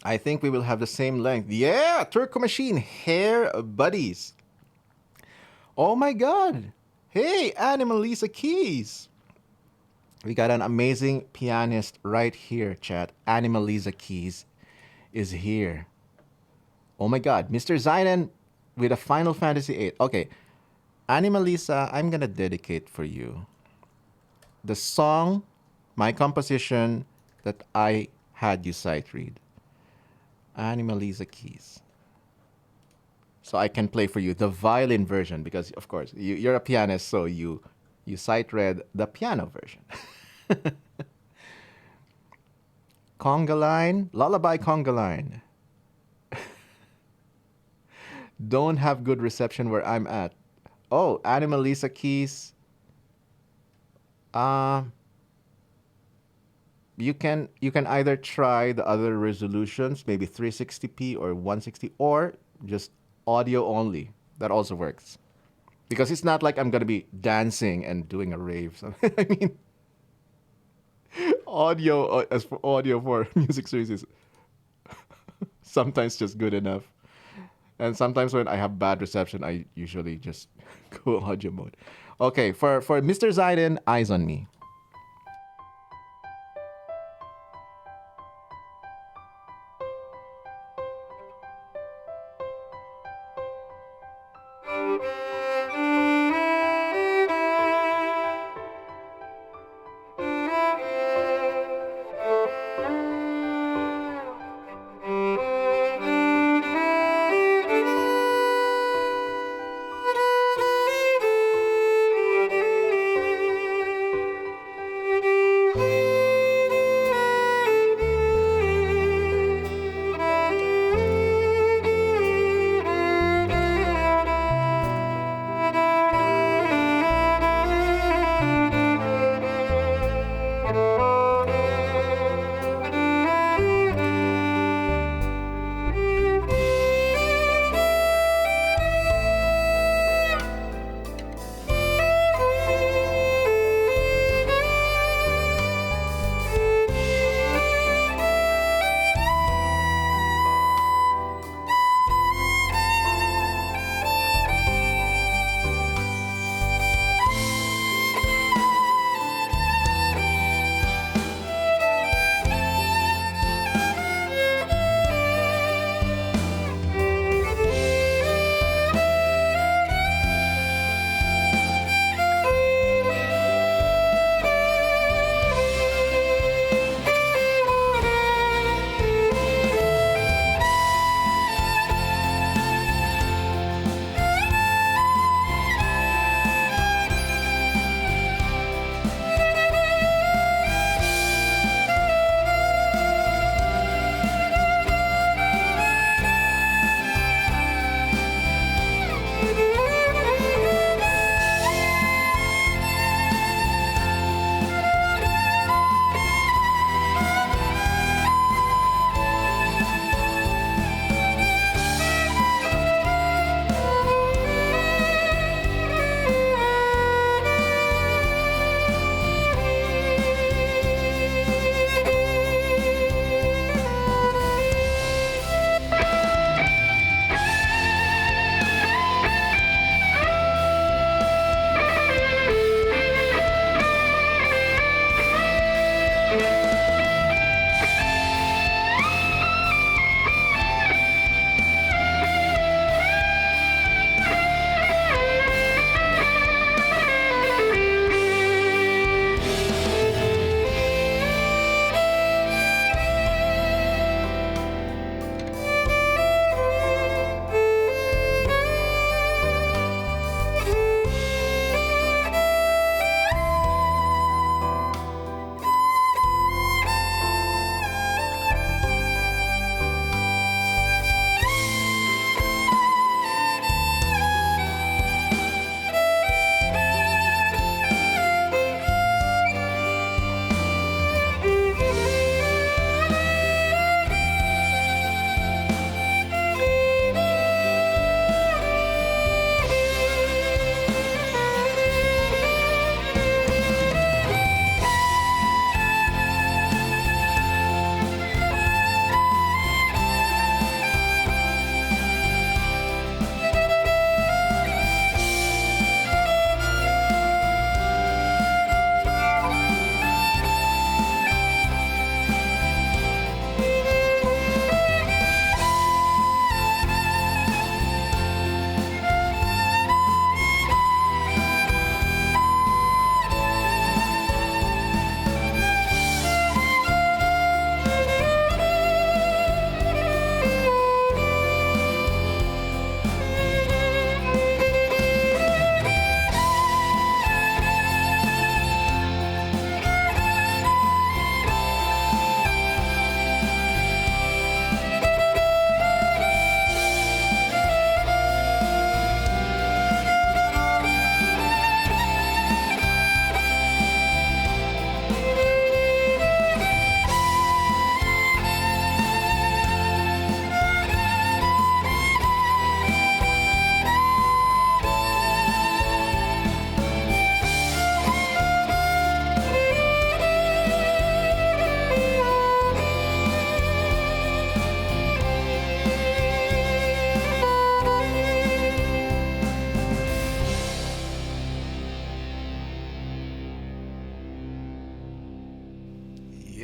I think we will have the same length. Yeah, Turco Machine hair buddies. Oh my God! Hey, Animal Lisa Keys. We got an amazing pianist right here, chat. Animal Lisa Keys is here. Oh my God, Mr. Zainen with a Final Fantasy VIII. Okay, Animalisa, I'm gonna dedicate for you the song, my composition that I had you sight read. Animalisa Keys. So I can play for you the violin version, because of course you're a pianist, so you sight read the piano version. Conga line, lullaby conga line. Don't have good reception where I'm at. Oh, Animalisa Keys. Uh, you can either try the other resolutions, maybe 360p or 160, or just audio only. That also works. Because it's not like I'm gonna be dancing and doing a rave. So, I mean, audio as for audio for music series is sometimes just good enough. And sometimes when I have bad reception, I usually just go audio mode. Okay, for Mr. Zaiden, eyes on me.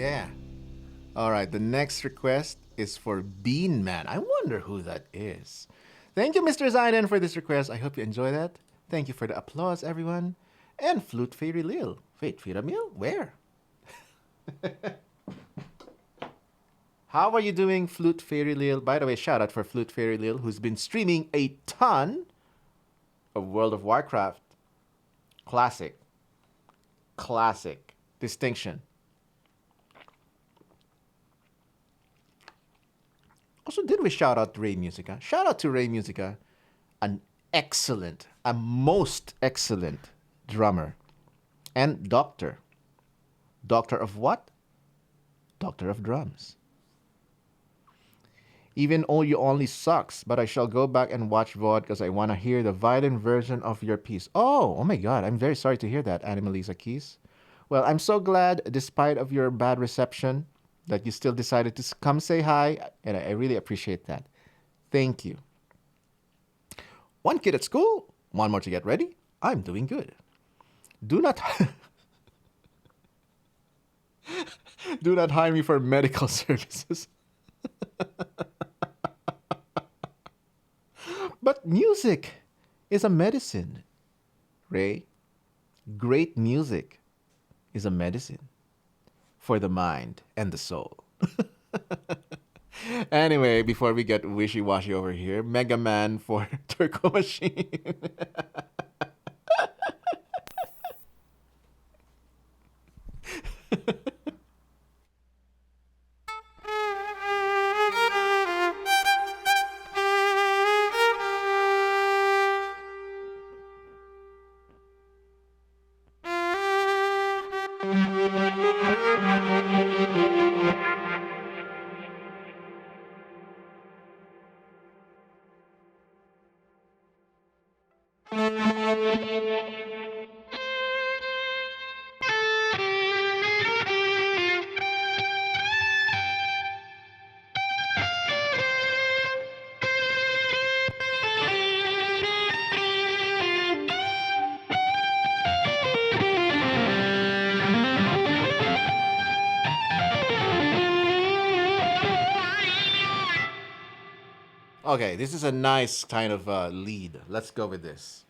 Yeah. All right, the next request is for Bean Man. I wonder who that is. Thank you, Mr. Zaiden, for this request. I hope you enjoy that. Thank you for the applause, everyone. And Flute Fairy Lil. Wait, Firamil? Where? How are you doing, Flute Fairy Lil? By the way, shout out for Flute Fairy Lil, who's been streaming a ton of World of Warcraft. Classic. Classic. Distinction. Also, did we shout out Ray Musica? Shout out to Ray Musica, an excellent, a most excellent drummer and doctor. Doctor of what? Doctor of drums. Even Oh You Only Sucks, but I shall go back and watch VOD because I want to hear the violin version of your piece. Oh my God, I'm very sorry to hear that, Animalisa Keys. Well, I'm so glad, despite of your bad reception, that you still decided to come say hi, and I really appreciate that. Thank you. One kid at school, one more to get ready. I'm doing good. Do not do not hire me for medical services. But music is a medicine, Ray. Great music is a medicine for the mind and the soul. Anyway, before we get wishy-washy over here, Mega Man for Turco Machine. Okay, this is a nice kind of lead. Let's go with this.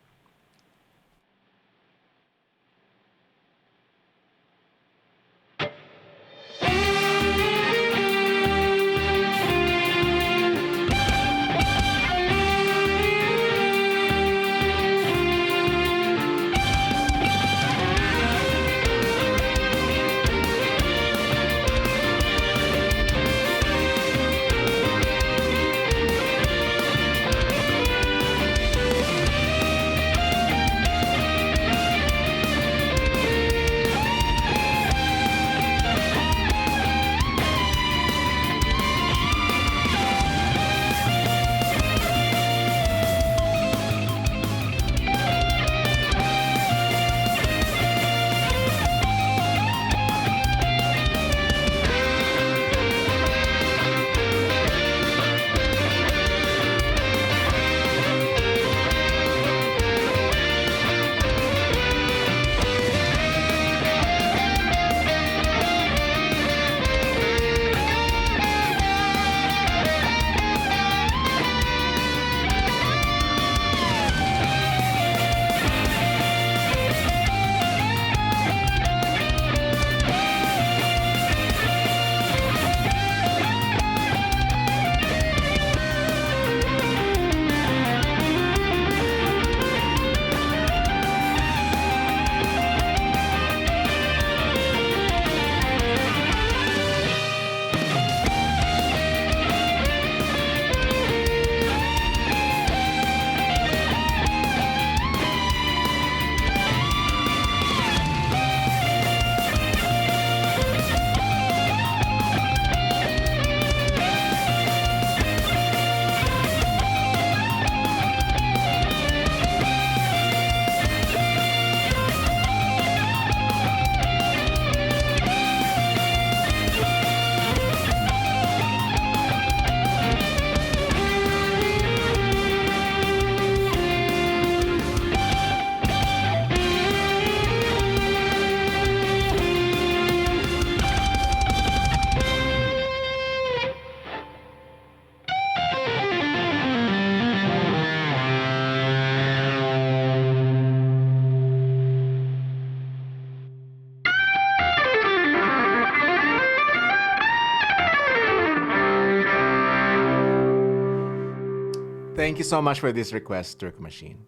Thank you so much for this request, Turk Machine.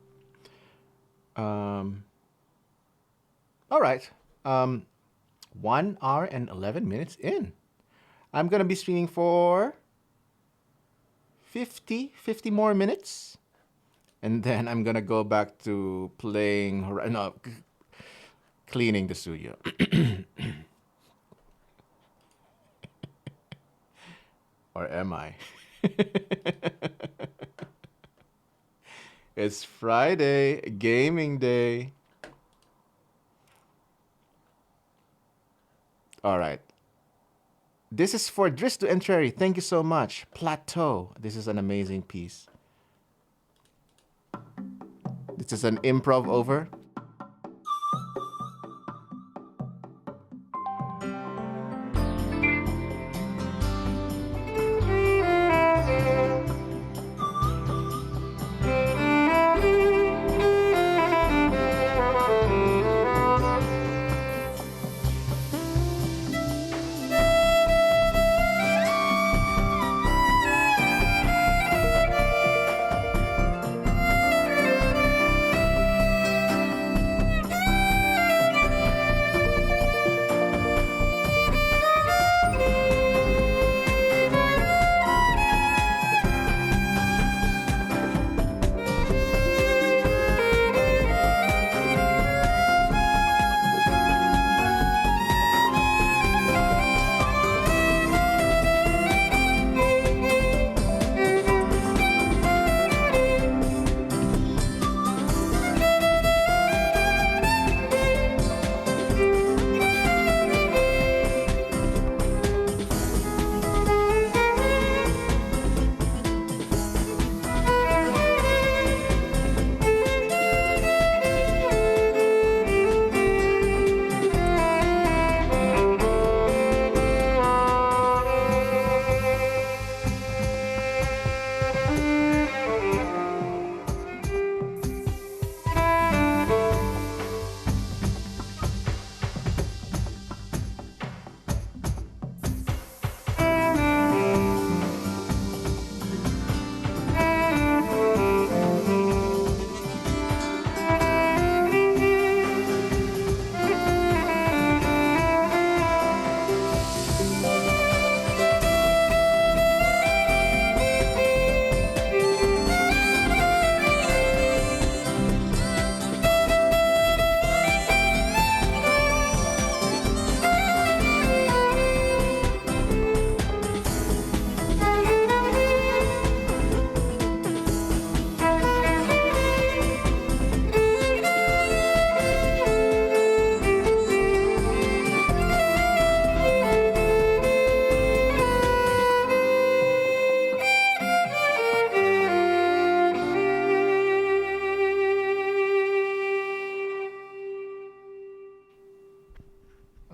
All right. 1 hour and 11 minutes in. I'm going to be streaming for 50 more minutes. And then I'm going to go back to playing, no, cleaning the studio. Or am I? It's Friday, gaming day. All right. This is for Dris to Entreri. Thank you so much. Plateau. This is an amazing piece. This is an improv over.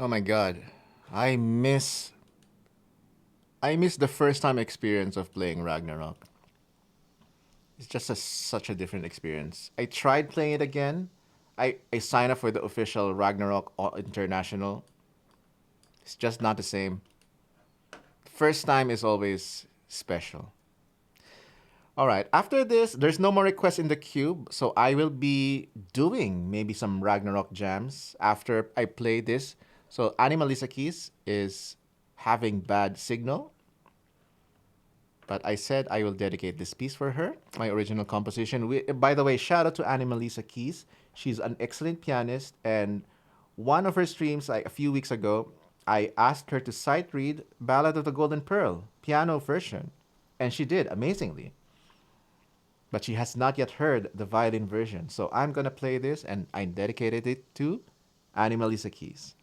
Oh my god. I miss the first time experience of playing Ragnarok. It's just such a different experience. I tried playing it again. I signed up for the official Ragnarok International. It's just not the same. First time is always special. All right. After this, there's no more requests in the queue, so I will be doing maybe some Ragnarok jams after I play this. So Animalisa Keys is having bad signal, but I said I will dedicate this piece for her, my original composition. By the way, shout out to Animalisa Keys. She's an excellent pianist, and one of her streams like a few weeks ago, I asked her to sight read Ballad of the Golden Pearl, piano version, and she did amazingly. But she has not yet heard the violin version, so I'm gonna play this, and I dedicated it to Animalisa Keys.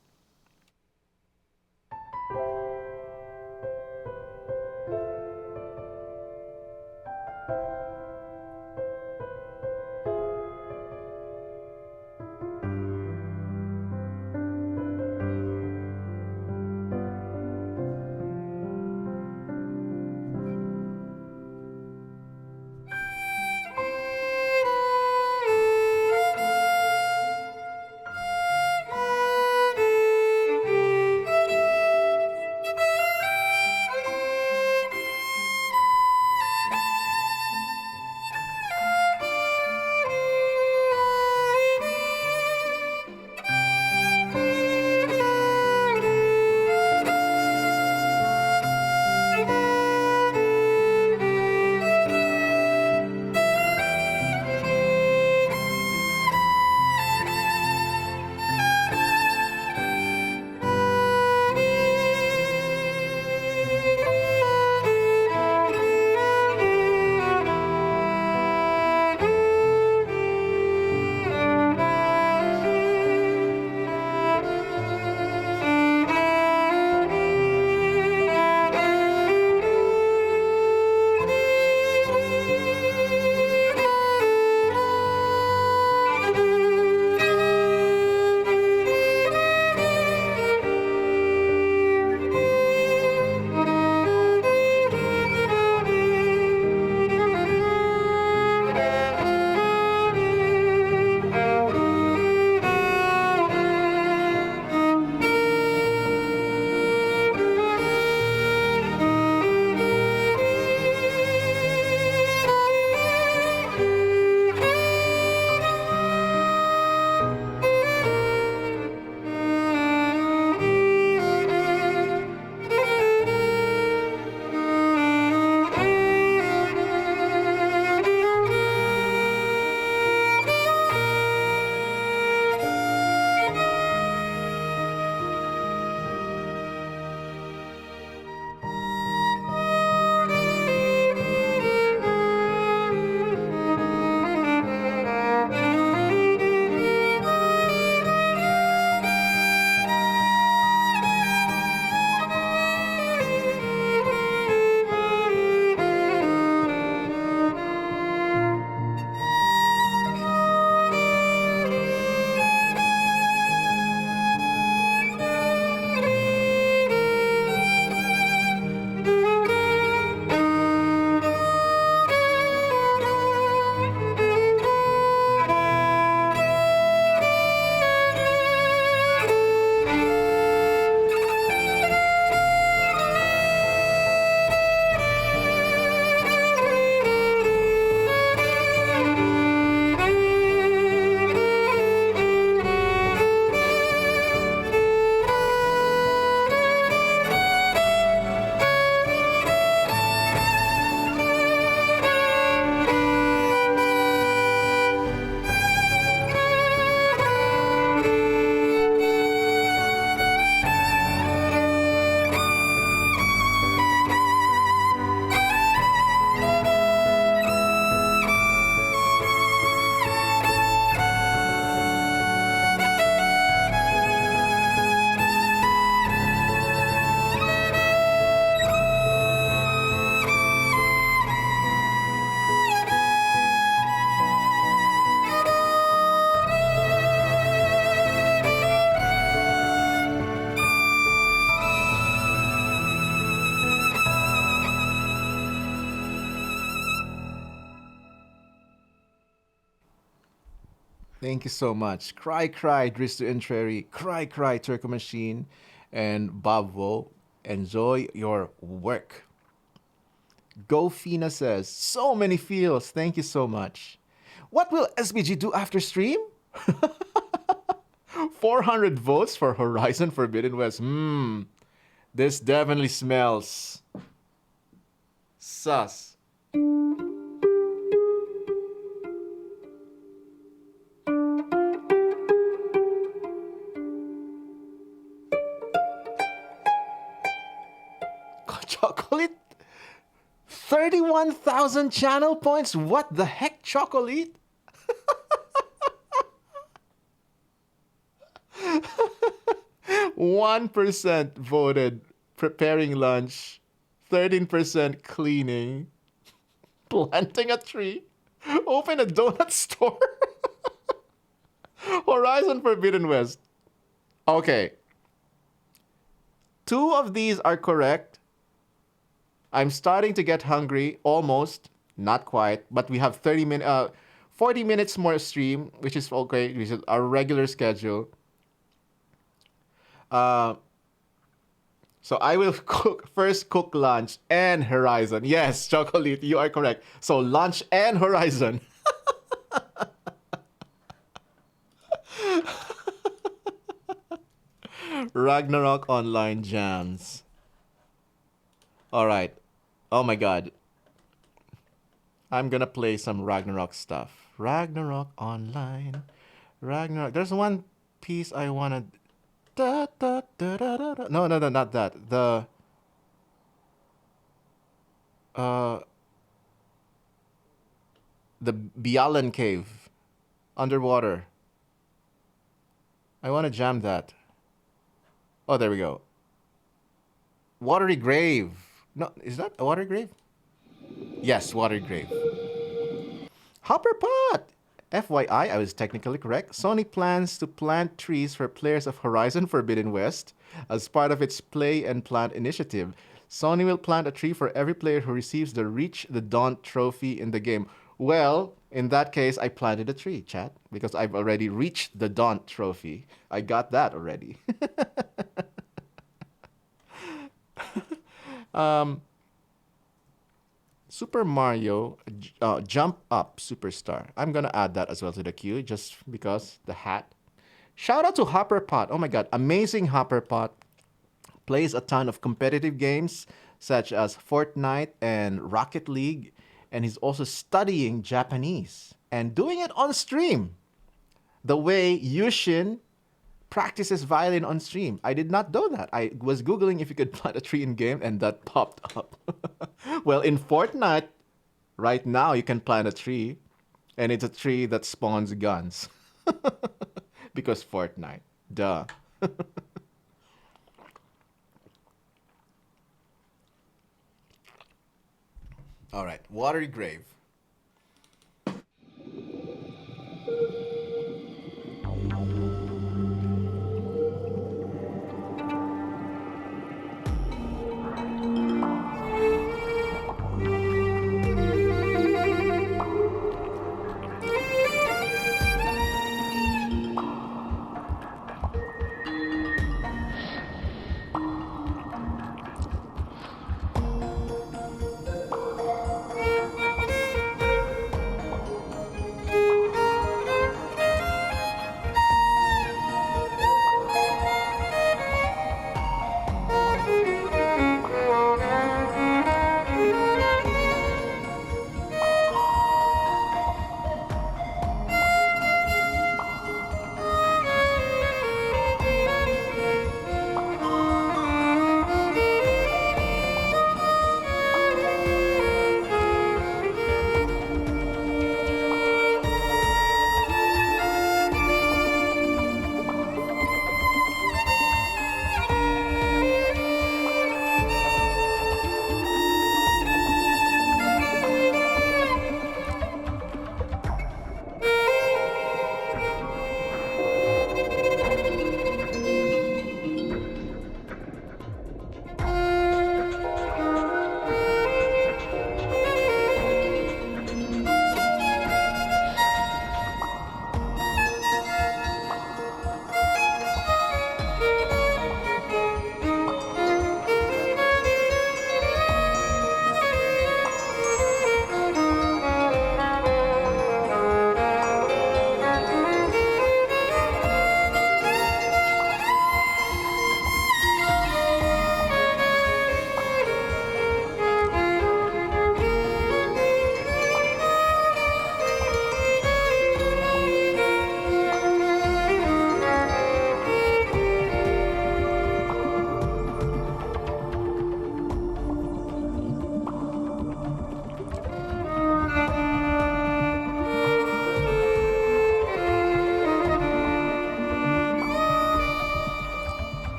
Thank you so much. Cry, cry, Dristo Entreri. Cry, cry, Turco Machine. And Bob Wo, enjoy your work. Go Fina says, so many feels. Thank you so much. What will SBG do after stream? 400 votes for Horizon Forbidden West. This definitely smells sus. Chocolate? 31,000 channel points? What the heck, Chocolate? 1% voted preparing lunch, 13% cleaning, planting a tree, open a donut store, Horizon Forbidden West. Okay. 2 of these are correct. I'm starting to get hungry, almost, not quite, but we have 40 minutes more stream, which is okay, which is our regular schedule. So I will first cook lunch and Horizon. Yes, Chocolate, you are correct. So lunch and Horizon. Ragnarok Online jams. All right. Oh my god. I'm gonna play some Ragnarok stuff. Ragnarok Online. Ragnarok. There's one piece I wanna. Da, da, da, da, da, da. No, not that. Uh, the Bialan Cave, underwater. I wanna jam that. Oh, there we go. Watery Grave. No, is that a Watery Grave? Yes, Watery Grave. Hopper Pot! FYI, I was technically correct. Sony plans to plant trees for players of Horizon Forbidden West as part of its Play and Plant initiative. Sony will plant a tree for every player who receives the Reach the Dawn trophy in the game. Well, in that case, I planted a tree, chat, because I've already reached the Dawn trophy. I got that already. Super Mario Jump Up Superstar. I'm gonna add that as well to the queue just because the hat. Shout out to Hopper Pot. Oh my god, amazing Hopper Pot. Plays a ton of competitive games such as Fortnite and Rocket League, and he's also studying Japanese and doing it on stream. The way Yushin practices violin on stream. I did not know that. I was Googling if you could plant a tree in game and that popped up. Well, in Fortnite, right now you can plant a tree and it's a tree that spawns guns. Because Fortnite. Duh. All right, Watery Grave.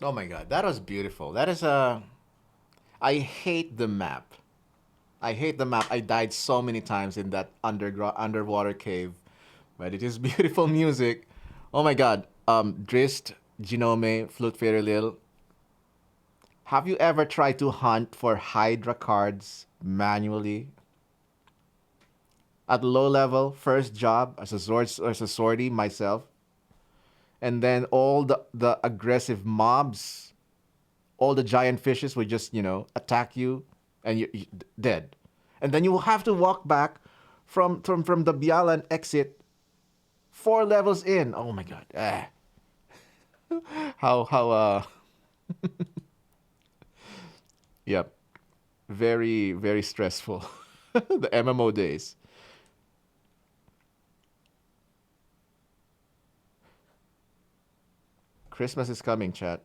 Oh my god, that was beautiful. That is a. I hate the map. I hate the map. I died so many times in that underwater cave, but it is beautiful music. Oh my god. Drist, Genome, Flute Fairy Lil. Have you ever tried to hunt for Hydra cards manually? At low level, first job as a sortie myself, and then all the aggressive mobs, all the giant fishes would just attack you, and you dead, and then you will have to walk back from the Bialan exit 4 levels in. Oh my god. How yep, very very stressful. The MMO days. Christmas is coming, chat.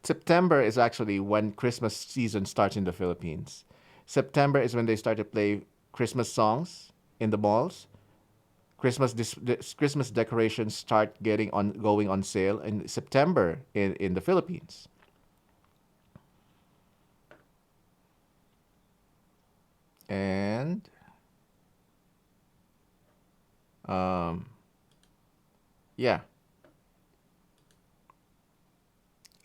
September is actually when Christmas season starts in the Philippines. September is when they start to play Christmas songs in the malls. Christmas decorations start getting on going on sale in September in the Philippines. And um, yeah,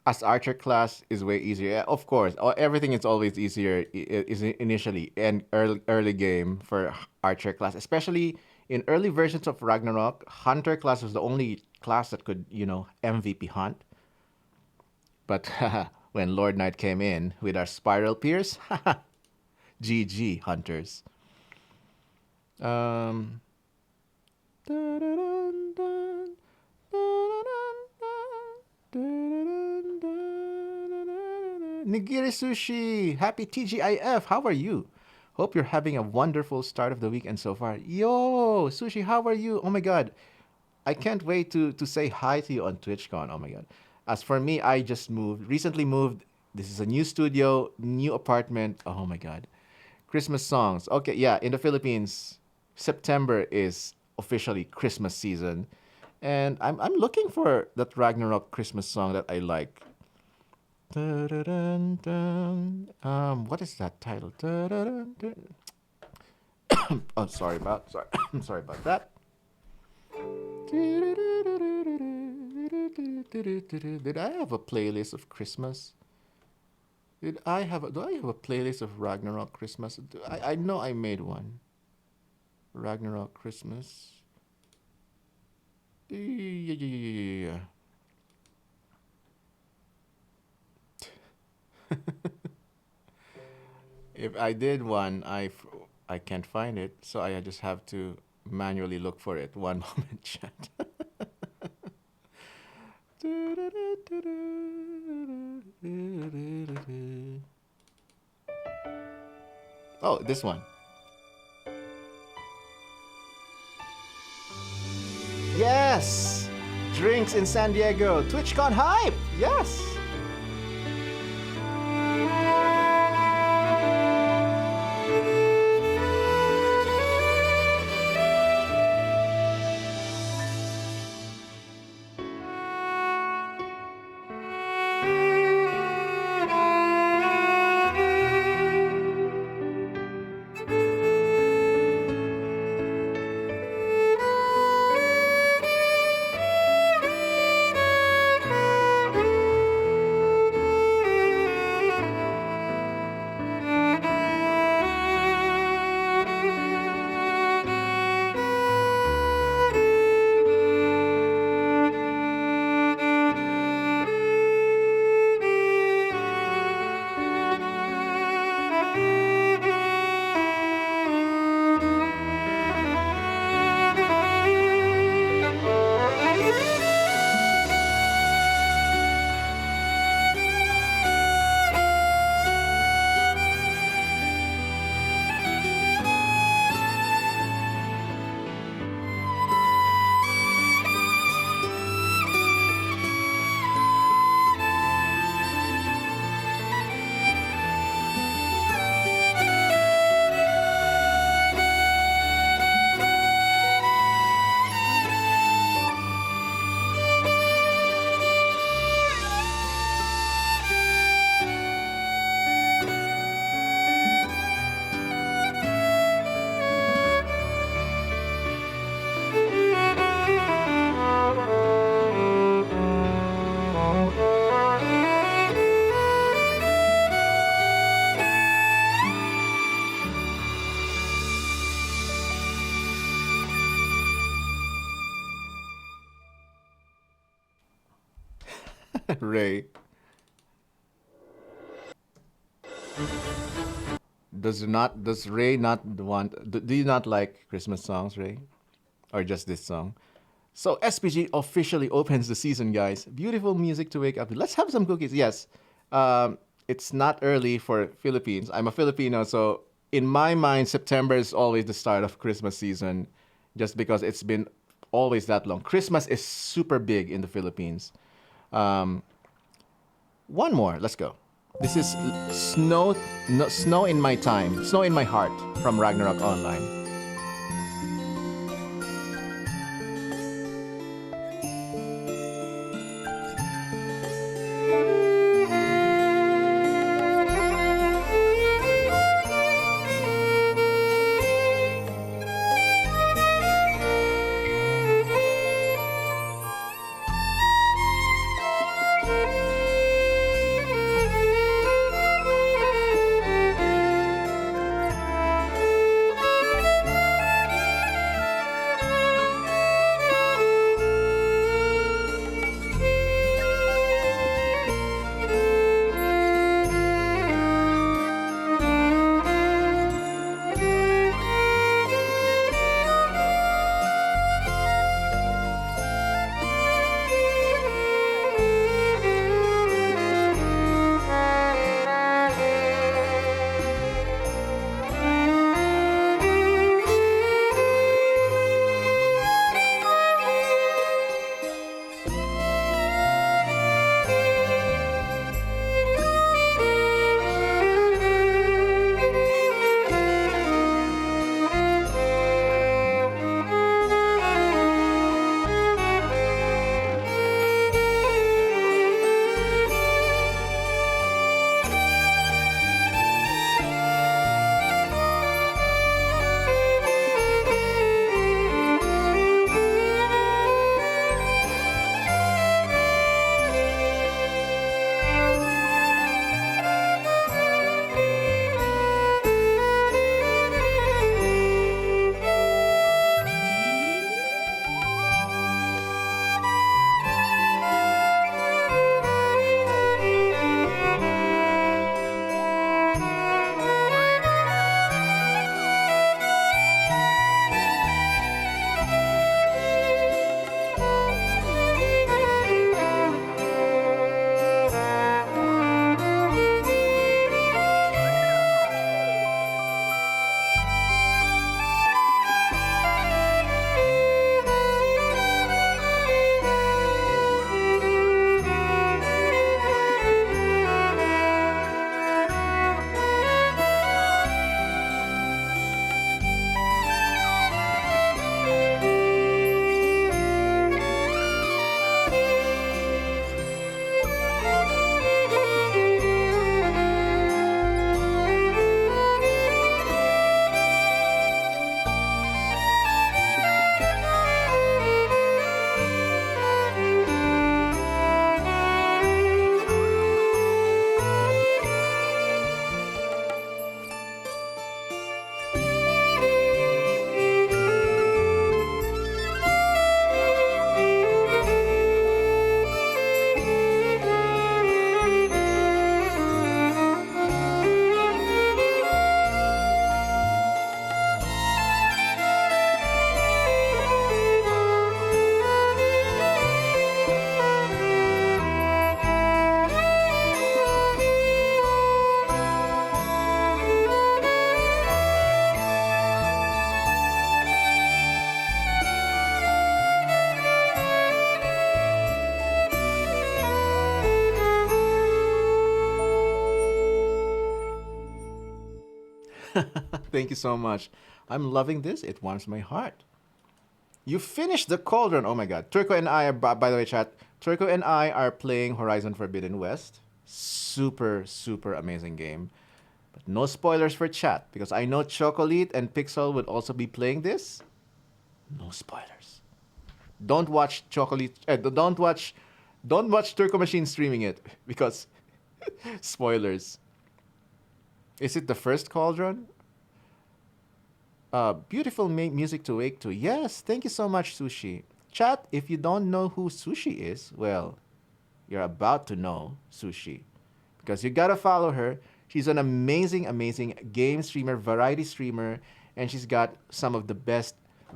as archer class is way easier. Yeah, of course, everything is always easier is initially and early game for archer class, especially in early versions of Ragnarok. Hunter class was the only class that could MVP hunt. But when Lord Knight came in with our Spiral Pierce, GG hunters. Um. Nigiri Sushi, happy TGIF. How are you? Hope you're having a wonderful start of the weekend so far. Yo, Sushi, how are you? Oh my god. I can't wait to say hi to you on TwitchCon. Oh my god. As for me, I just recently moved. This is a new studio, new apartment. Oh my god. Christmas songs. Okay, yeah, in the Philippines, September is officially Christmas season. And I'm looking for that Ragnarok Christmas song that I like. What is that title? Oh, sorry, sorry about that. Did I have a playlist of Christmas? Do I have a playlist of Ragnarok Christmas? I know I made one. Ragnarok Christmas. Yeah. If I did one, I can't find it, so I just have to manually look for it. One moment, chat. Oh, this one. Yes! Drinks in San Diego. TwitchCon hype! Yes! Ray. Does Ray not want do you not like Christmas songs, Ray? Or just this song? So SPG officially opens the season, guys. Beautiful music to wake up to. Let's have some cookies. Yes. It's not early for Philippines. I'm a Filipino, so in my mind, September is always the start of Christmas season, just because it's been always that long. Christmas is super big in the Philippines. Um, One more. Let's go. This is Snow, no, Snow in My Time, Snow in My Heart from Ragnarok Online. Thank you so much. I'm loving this. It warms my heart. You finished the cauldron. Oh my god. Turco and I are, by the way, chat. Turco and I are playing Horizon Forbidden West. Super, super amazing game. But no spoilers for chat because I know Chocolate and Pixel would also be playing this. No spoilers. Don't watch Chocolate. Don't watch Turco Machine streaming it because spoilers. Is it the first cauldron? Beautiful music to wake to. Yes, thank you so much, Sushi. Chat, if you don't know who Sushi is, well, you're about to know Sushi. Because you gotta follow her. She's an amazing, amazing game streamer, variety streamer, and she's got some of the best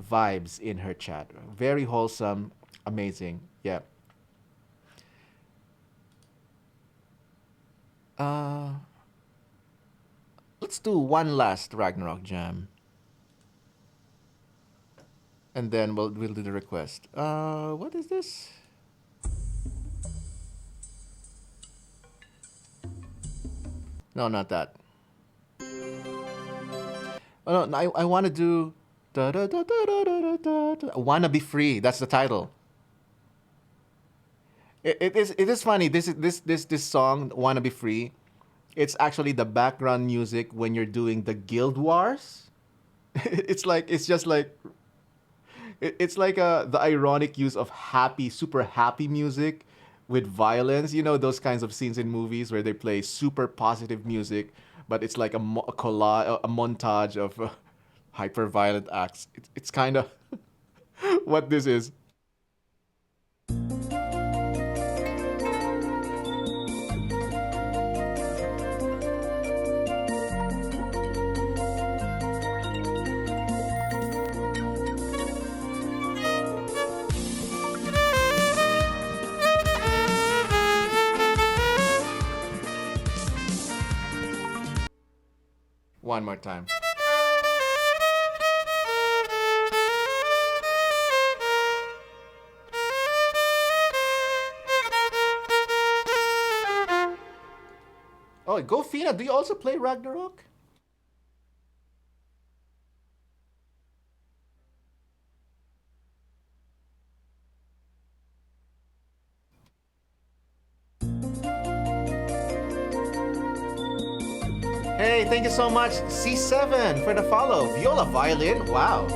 vibes in her chat. Very wholesome, amazing. Yeah. Uh, let's do one last Ragnarok jam, and then we'll do the request. What is this? No, not that. Oh no, I want to do da, da, da, da, da, da, da, da. Wanna Be Free. That's the title. It is funny. This song Wanna Be Free. It's actually the background music when you're doing the Guild Wars. It's just like it's like the ironic use of happy, super happy music with violence. You know those kinds of scenes in movies where they play super positive music, but it's like a collage, a montage of hyper violent acts. It's kind of what this is. One more time. Oh, go Fina. Do you also play Ragnarok? Hey, thank you so much, C7, for the follow. Viola violin. Wow.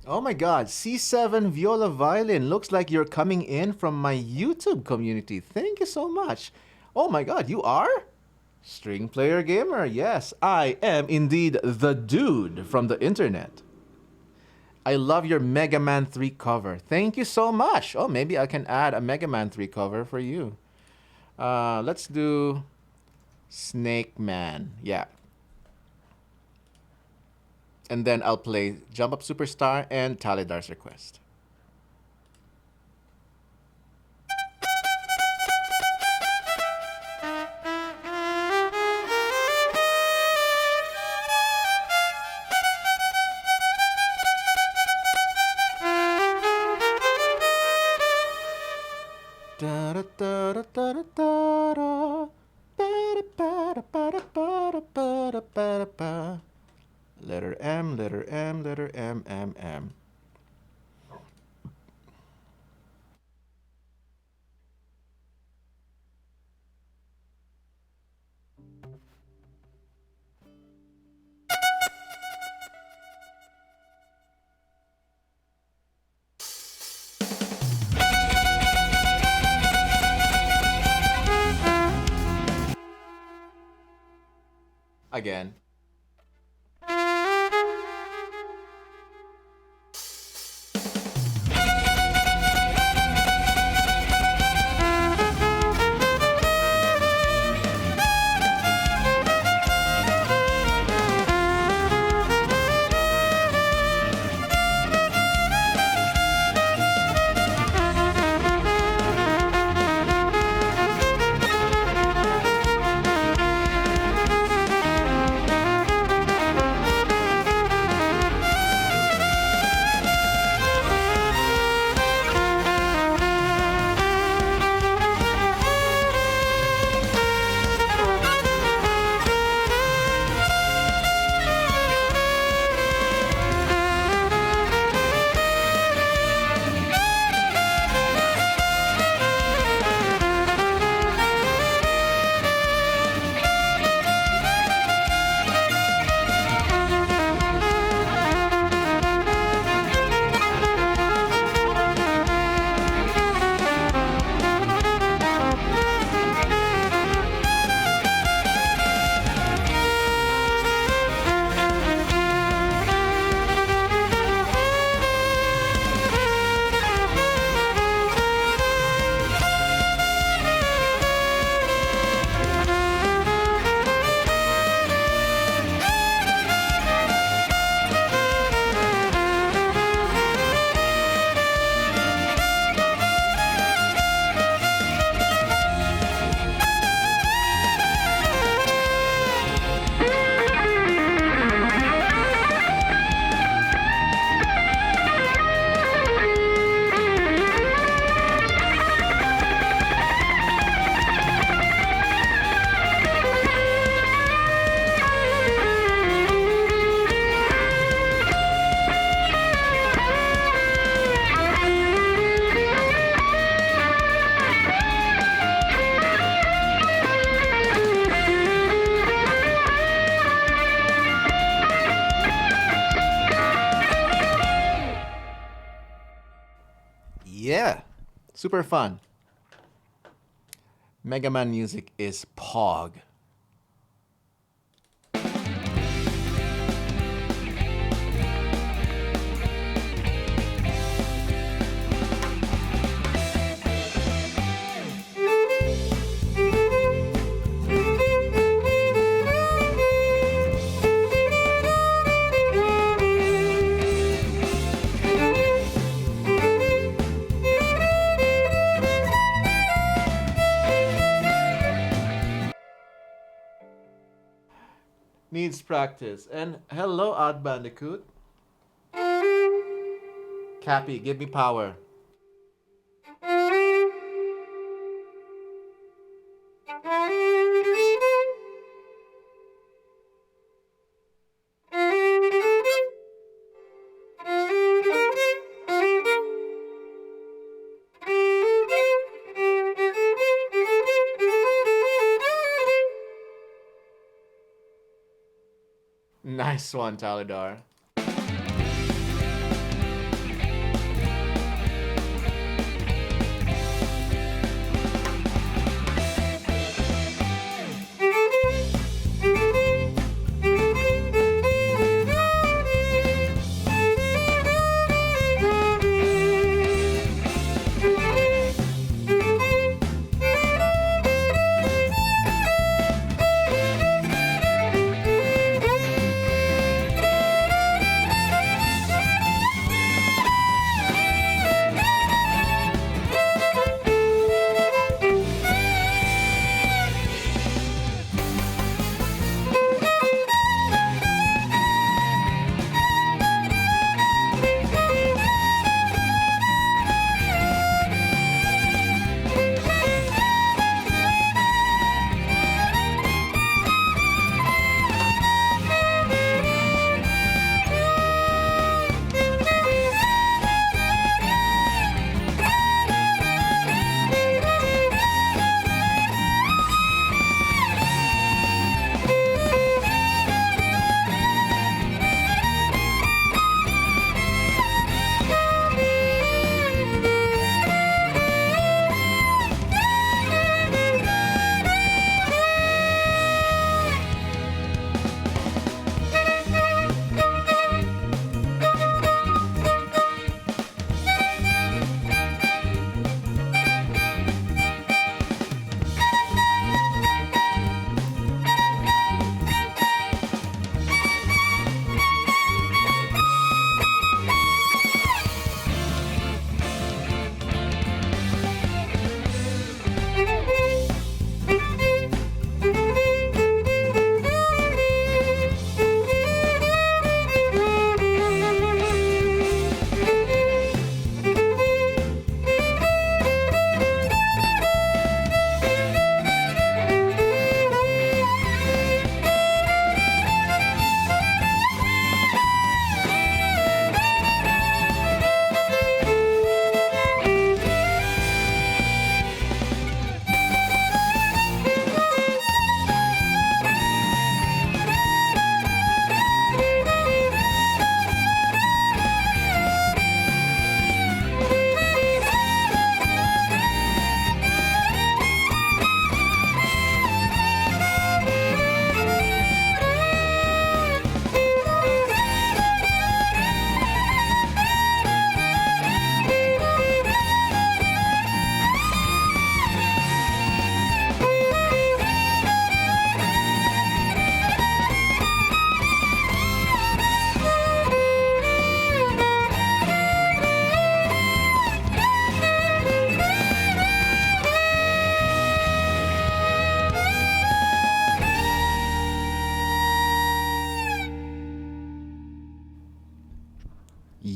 Oh my god, C7 Viola Violin. Looks like you're coming in from my YouTube community. Thank you so much. Oh my god, you are? String Player Gamer. Yes, I am indeed the dude from the internet. I love your Mega Man 3 cover. Thank you so much. Oh, maybe I can add a Mega Man 3 cover for you. Let's do Snake Man. Yeah. And then I'll play Jump Up Superstar and Talidar's request. Letter M, letter M, letter M, M, M. Again. Yeah, super fun. Mega Man music is Pog. Needs practice. And hello, Odd Bandicoot. Cappy, give me power. Nice one, Talidar.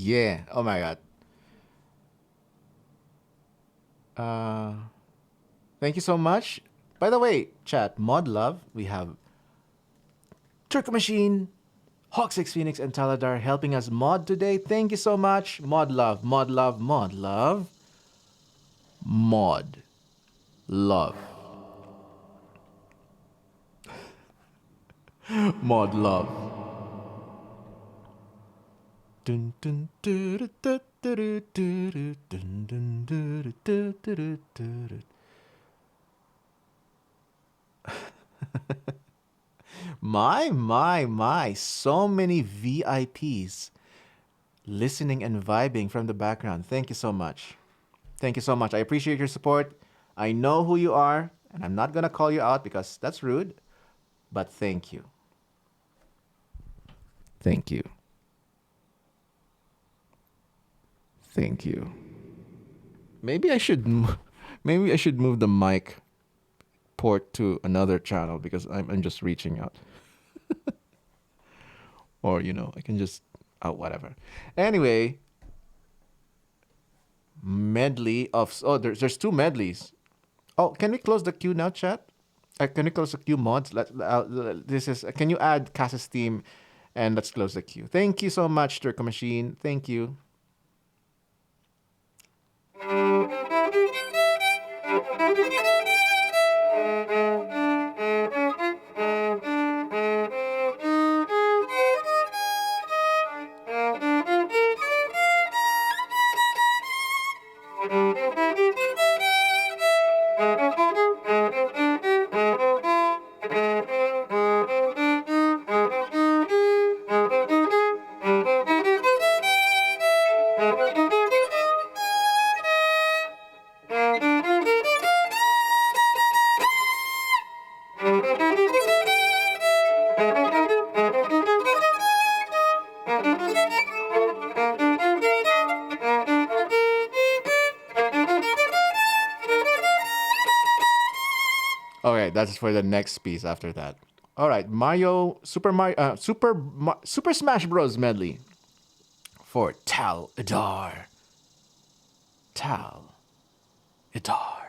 Yeah. Oh my god. Thank you so much. By the way, chat, Mod Love, we have Turko Machine, Hawk6 Phoenix, and Taladar helping us mod today. Thank you so much. Mod Love, Mod Love, Mod Love. Mod Love. Mod Love. Dun, dun, dun, dun, dun, dun, dun, dun, dun, dun, dun, dun, dun. My. So many VIPs listening and vibing from the background. Thank you so much. Thank you so much. I appreciate your support. I know who you are, and I'm not going to call you out because that's rude, but thank you. Thank you. Thank you. Maybe I should move the mic port to another channel because I'm just reaching out. Or, I can just, whatever. Anyway, medley of, there's two medleys. Oh, can we close the queue now, chat? Can we close the queue, mods? Can you add Cass's theme and let's close the queue. Thank you so much, Turko Machine. Thank you. Okay, that's for the next piece after that. All right, Super Smash Bros. Medley for Tal Idar. Tal Idar.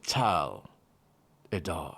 Tal Idar.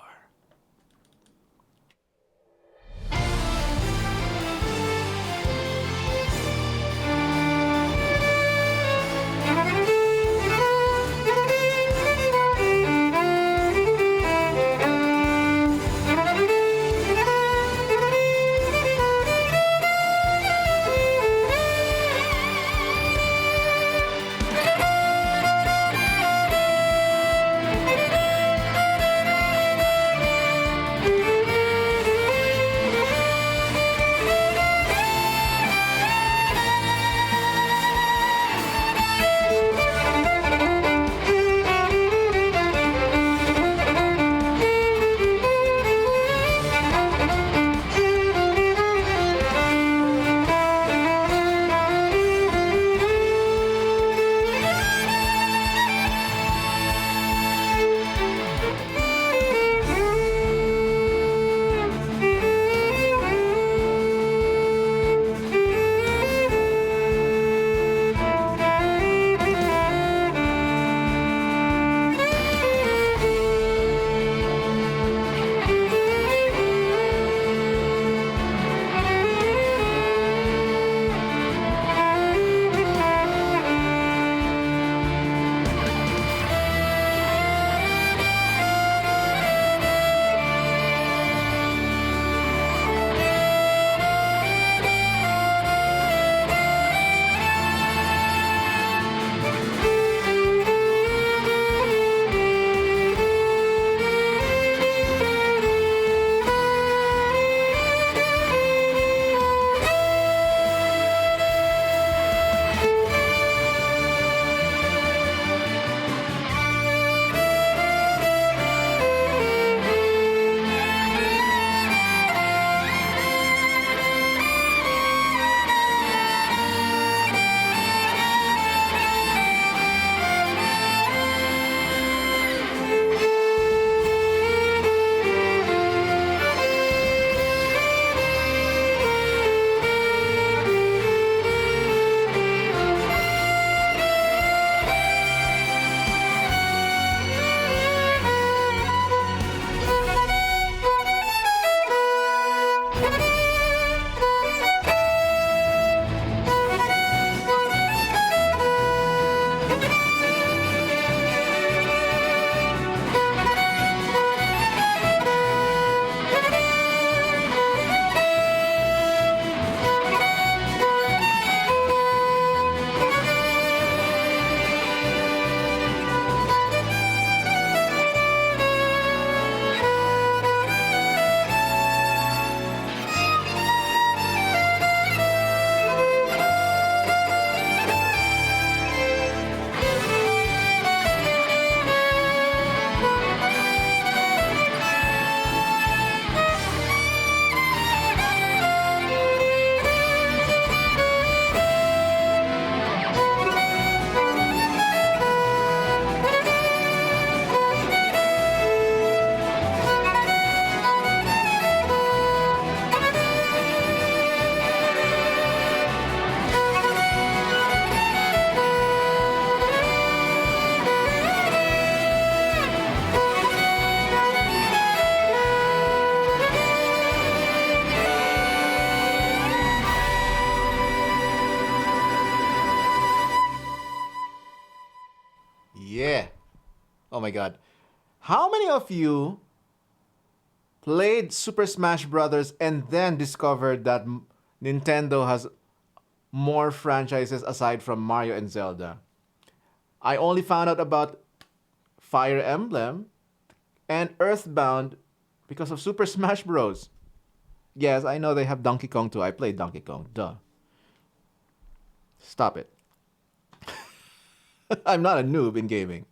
Yeah. Oh my god. How many of you played Super Smash Brothers and then discovered that Nintendo has more franchises aside from Mario and Zelda? I only found out about Fire Emblem and Earthbound because of Super Smash Bros. Yes, I know they have Donkey Kong too. I played Donkey Kong. Duh. Stop it. I'm not a noob in gaming.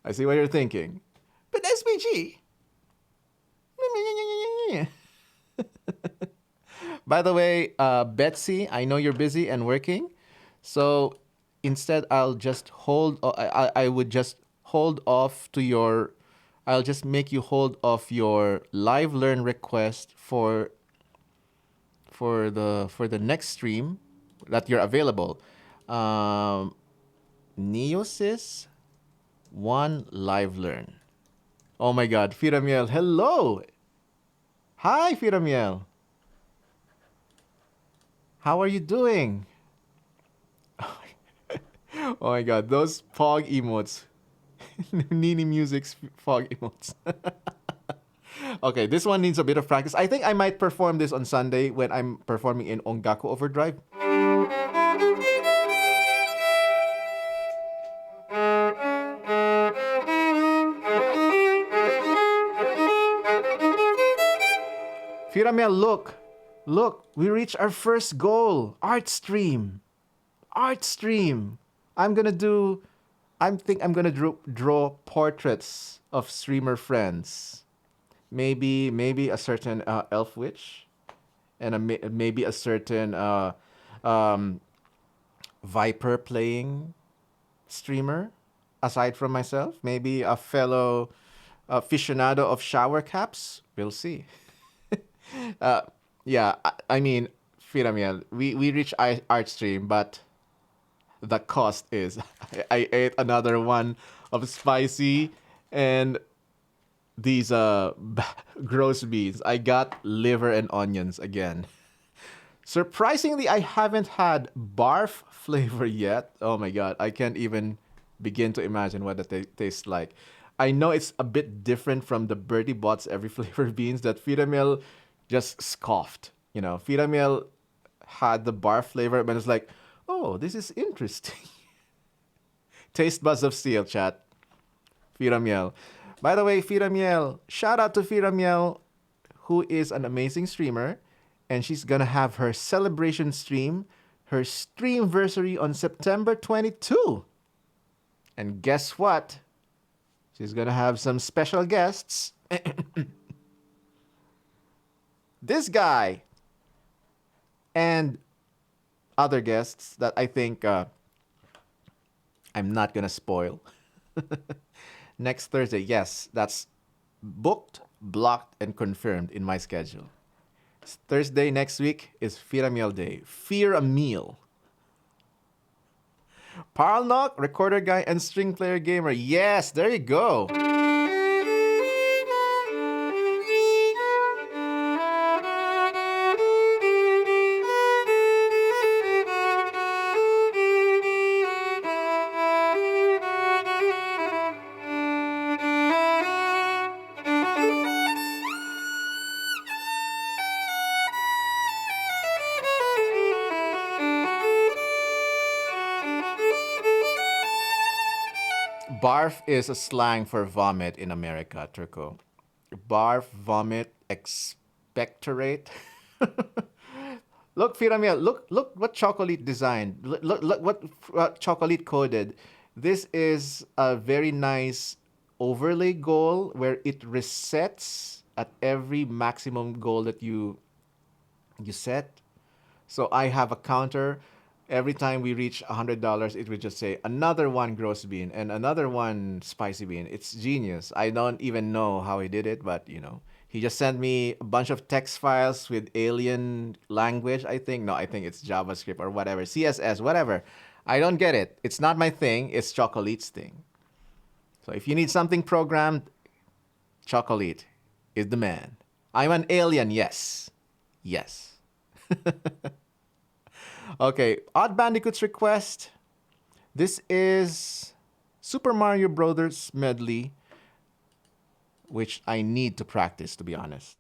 I see what you're thinking. But SPG. By the way, Betsy, I know you're busy and working. So instead, I'll just hold, I would just hold off to your, I'll just make you hold off your live learn request for the next stream that you're available. Neosys one live learn. Oh my god, Firamiel, hello. Hi Firamiel. How are you doing? Oh my god, those fog emotes. Nini Music's fog emotes. Okay, this one needs a bit of practice. I think I might perform this on Sunday when I'm performing in Ongaku Overdrive. Firamel, look. Look, we reached our first goal. Art stream. Art stream. I'm gonna do. I'm gonna draw portraits of streamer friends. Maybe a certain elf witch, and maybe a certain um, viper playing streamer. Aside from myself, maybe a fellow aficionado of shower caps. We'll see. uh, yeah, I mean, Firamiel, we reach art stream, but the cost is I ate another one of spicy and these gross beans. I got liver and onions again. Surprisingly, I haven't had barf flavor yet. Oh my god, I can't even begin to imagine what that tastes like. I know it's a bit different from the Birdie Bots every flavor beans that Firamil just scoffed. You know, Firamil had the barf flavor, but it's like, oh, this is interesting. Taste buds of steel, chat. Firamiel. By the way, Firamiel, shout out to Firamiel, who is an amazing streamer, and she's gonna have her celebration stream, her streamversary on September 22. And guess what? She's gonna have some special guests. This guy and other guests that I think I'm not gonna spoil. Next Thursday, yes, that's booked, blocked, and confirmed in my schedule. Thursday next week is Firamiel Day. Fear a meal. Parlnock, recorder guy, and string player gamer. Yes, there you go. Barf is a slang for vomit in America, Turco. Barf, vomit, expectorate. Look, Firamia, look what Chocolate designed. Look what Chocolate coded. This is a very nice overlay goal where it resets at every maximum goal that you set. So I have a counter. Every time we reach $100, it would just say another one gross bean and another one spicy bean. It's genius. I don't even know how he did it, but you know, he just sent me a bunch of text files with alien language. I think no, I think it's JavaScript or whatever, CSS, whatever. I don't get it. It's not my thing. It's Chocolate's thing. So if you need something programmed, Chocolate is the man. I'm an alien. Yes. Okay, Odd Bandicoot's request. This is Super Mario Brothers medley, which I need to practice, to be honest.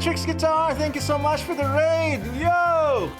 Beatrix Guitar, thank you so much for the raid. Yo!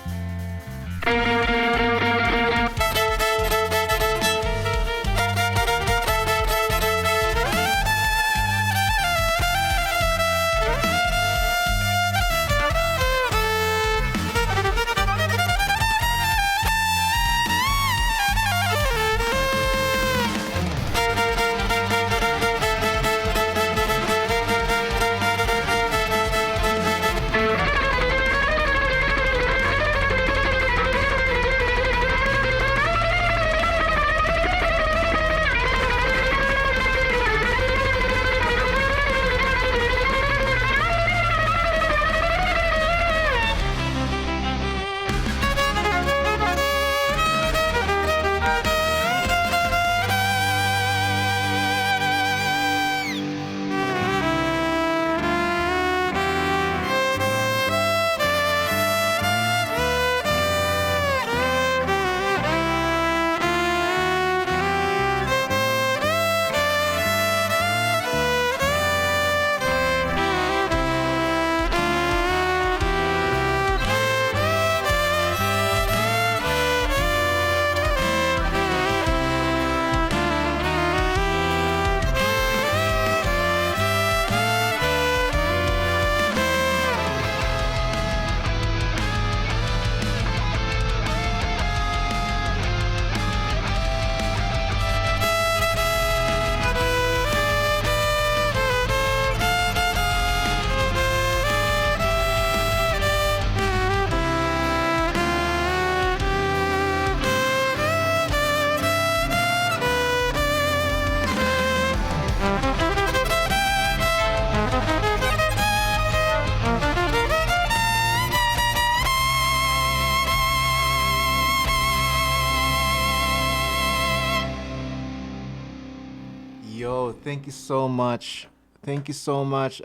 Yo, thank you so much. Thank you so much,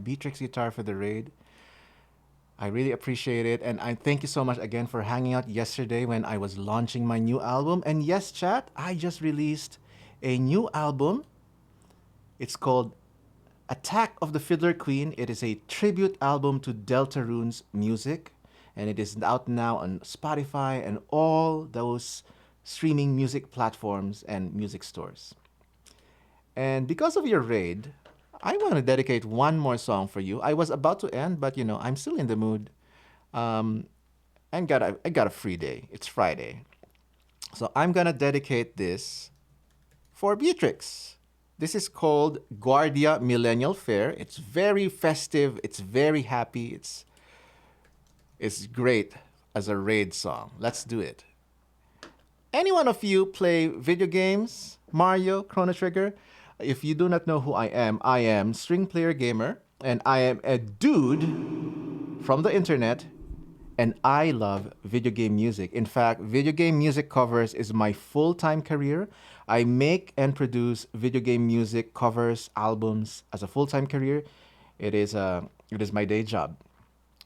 Beatrix Guitar for the raid. I really appreciate it. And I thank you so much again for hanging out yesterday when I was launching my new album. And yes, chat, I just released a new album. It's called Attack of the Fiddler Queen. It is a tribute album to Deltarune's music. And it is out now on Spotify and all those streaming music platforms and music stores. And because of your raid, I want to dedicate one more song for you. I was about to end, but you know, I'm still in the mood. And I got a free day. It's Friday. So I'm gonna dedicate this for Beatrix. This is called Guardia Millennial Fair. It's very festive, it's very happy, it's great as a raid song. Let's do it. Any one of you play video games? Mario, Chrono Trigger? If you do not know who I am String Player Gamer, and I am a dude from the internet, and I love video game music. In fact, video game music covers is my full-time career. I make and produce video game music covers, albums as a full-time career. It is my day job.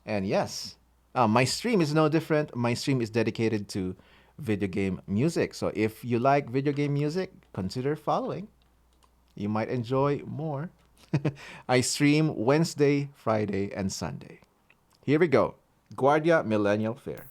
And yes, my stream is no different. My stream is dedicated to video game music. So if you like video game music, consider following. You might enjoy more. I stream Wednesday, Friday, and Sunday. Here we go. Guardia Millennial Fair.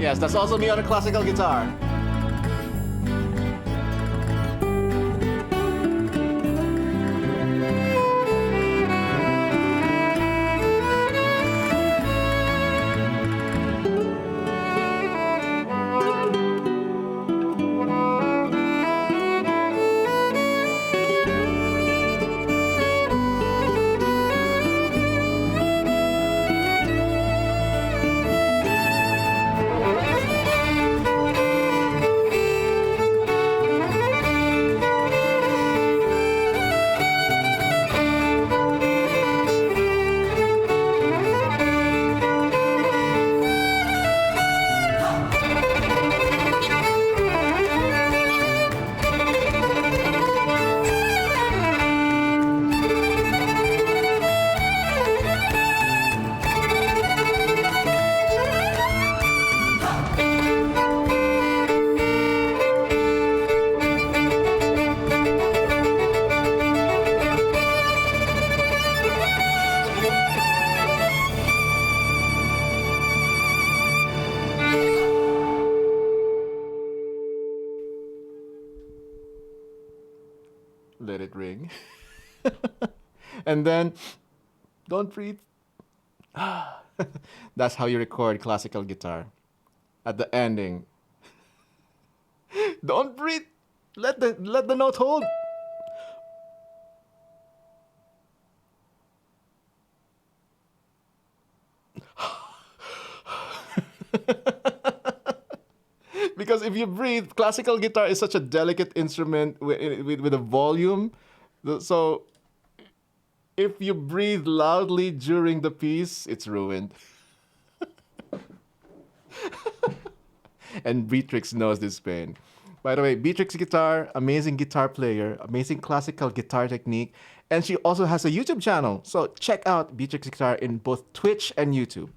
Yes, that's also me on a classical guitar. let it ring. And then, don't breathe. That's how you record classical guitar. At the ending, don't breathe. Let the note hold. Because if you breathe, classical guitar is such a delicate instrument with a volume. So if you breathe loudly during the piece, it's ruined. And Beatrix knows this pain. By the way, Beatrix Guitar, amazing guitar player, amazing classical guitar technique, and she also has a YouTube channel. So check out Beatrix Guitar in both Twitch and YouTube.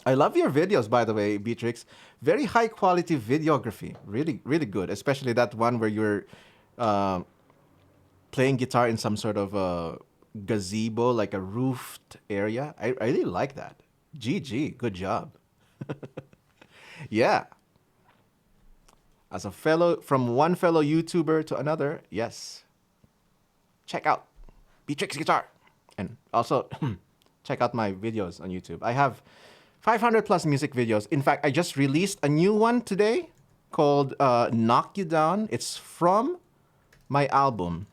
I love your videos, by the way, Beatrix. Very high quality videography. Really, really good. Especially that one where you're playing guitar in some sort of a gazebo, like a roofed area. I really like that. GG, good job. Yeah. As a fellow, from one fellow YouTuber to another, yes. Check out Beatrix Guitar. And also, check out my videos on YouTube. I have 500 plus music videos. In fact, I just released a new one today called Knock You Down. It's from my album.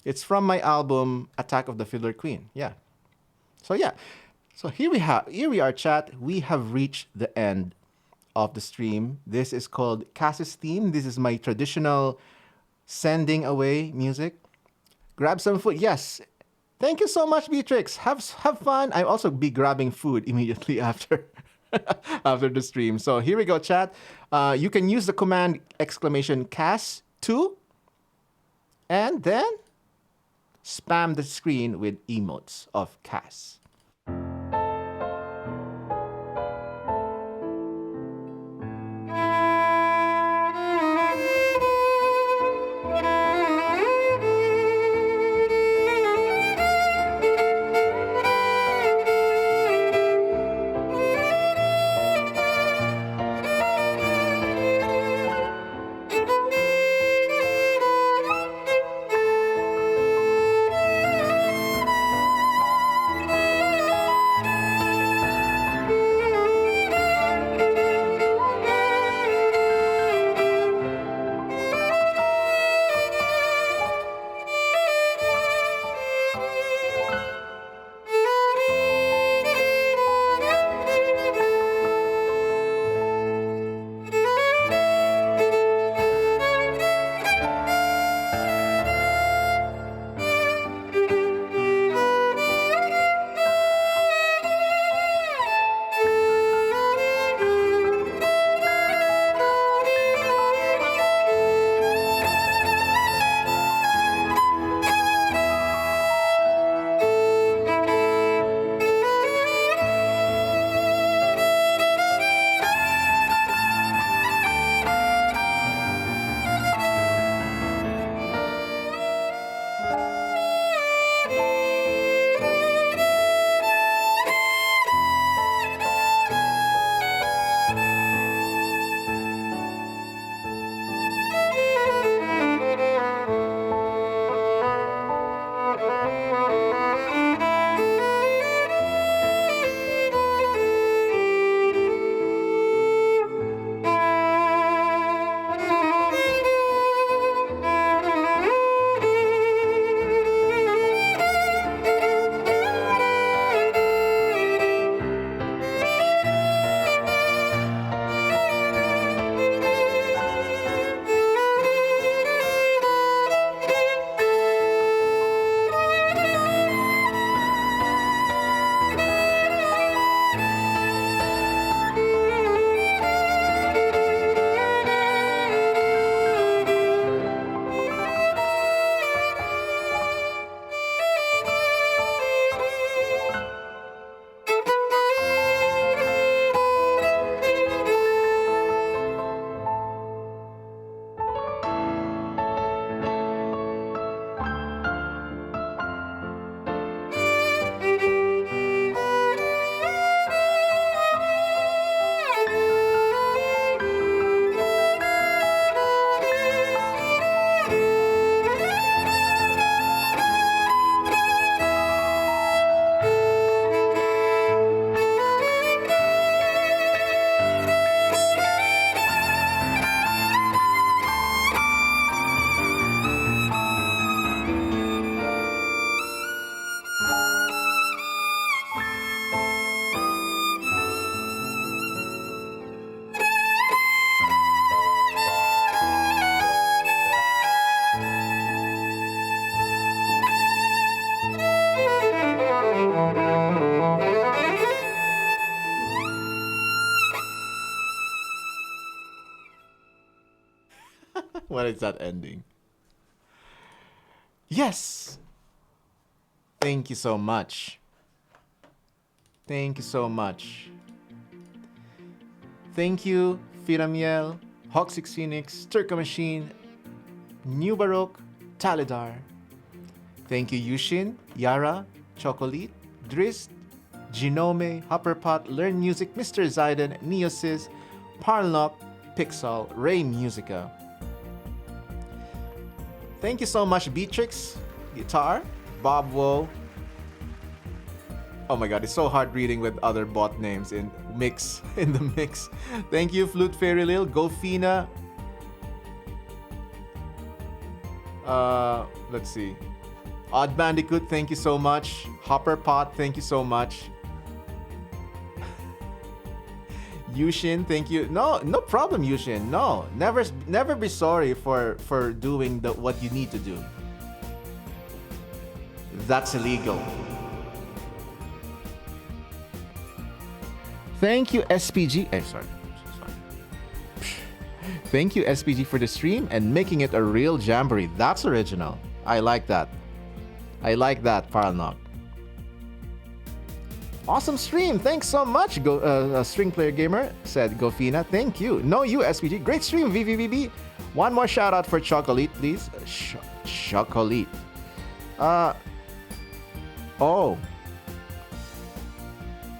It's from my album Attack of the Fiddler Queen. Yeah. So yeah. So here we are, chat. We have reached the end of the stream. This is called Cass's theme. This is my traditional sending away music. Grab some food. Yes. Thank you so much, Beatrix. Have fun. I'll also be grabbing food immediately after after the stream. So here we go, chat. You can use the command !Cass2 and then spam the screen with emotes of Cass. When is that ending? Yes! Thank you so much. Thank you so much. Thank you, Firamiel, Hawk6 Phoenix, Turco Machine, New Baroque, Talidar. Thank you, Yushin, Yara, Chocolate, Drist, Genome, Hopperpot, Learn Music, Mr. Zaiden, Neosys, Parlock, Pixel, Ray Musica. Thank you so much, Beatrix, Guitar, Bob Woe. Oh my god, it's so hard reading with other bot names in the mix. Thank you, Flute Fairy Lil, Gofina. Let's see. Odd Bandicoot, thank you so much. Hopperpot, thank you so much. Yushin, thank you. No problem, Yushin. No, never be sorry for doing what you need to do. That's illegal. Thank you, SPG. Sorry. Thank you, SPG, for the stream and making it a real jamboree. That's original. I like that. I like that, Paralnock. Awesome stream. Thanks so much, String Player Gamer, said Gofina. Thank you. No, you, SPG. Great stream, VVVB. One more shout out for Chocolate, please. Chocolate. Oh.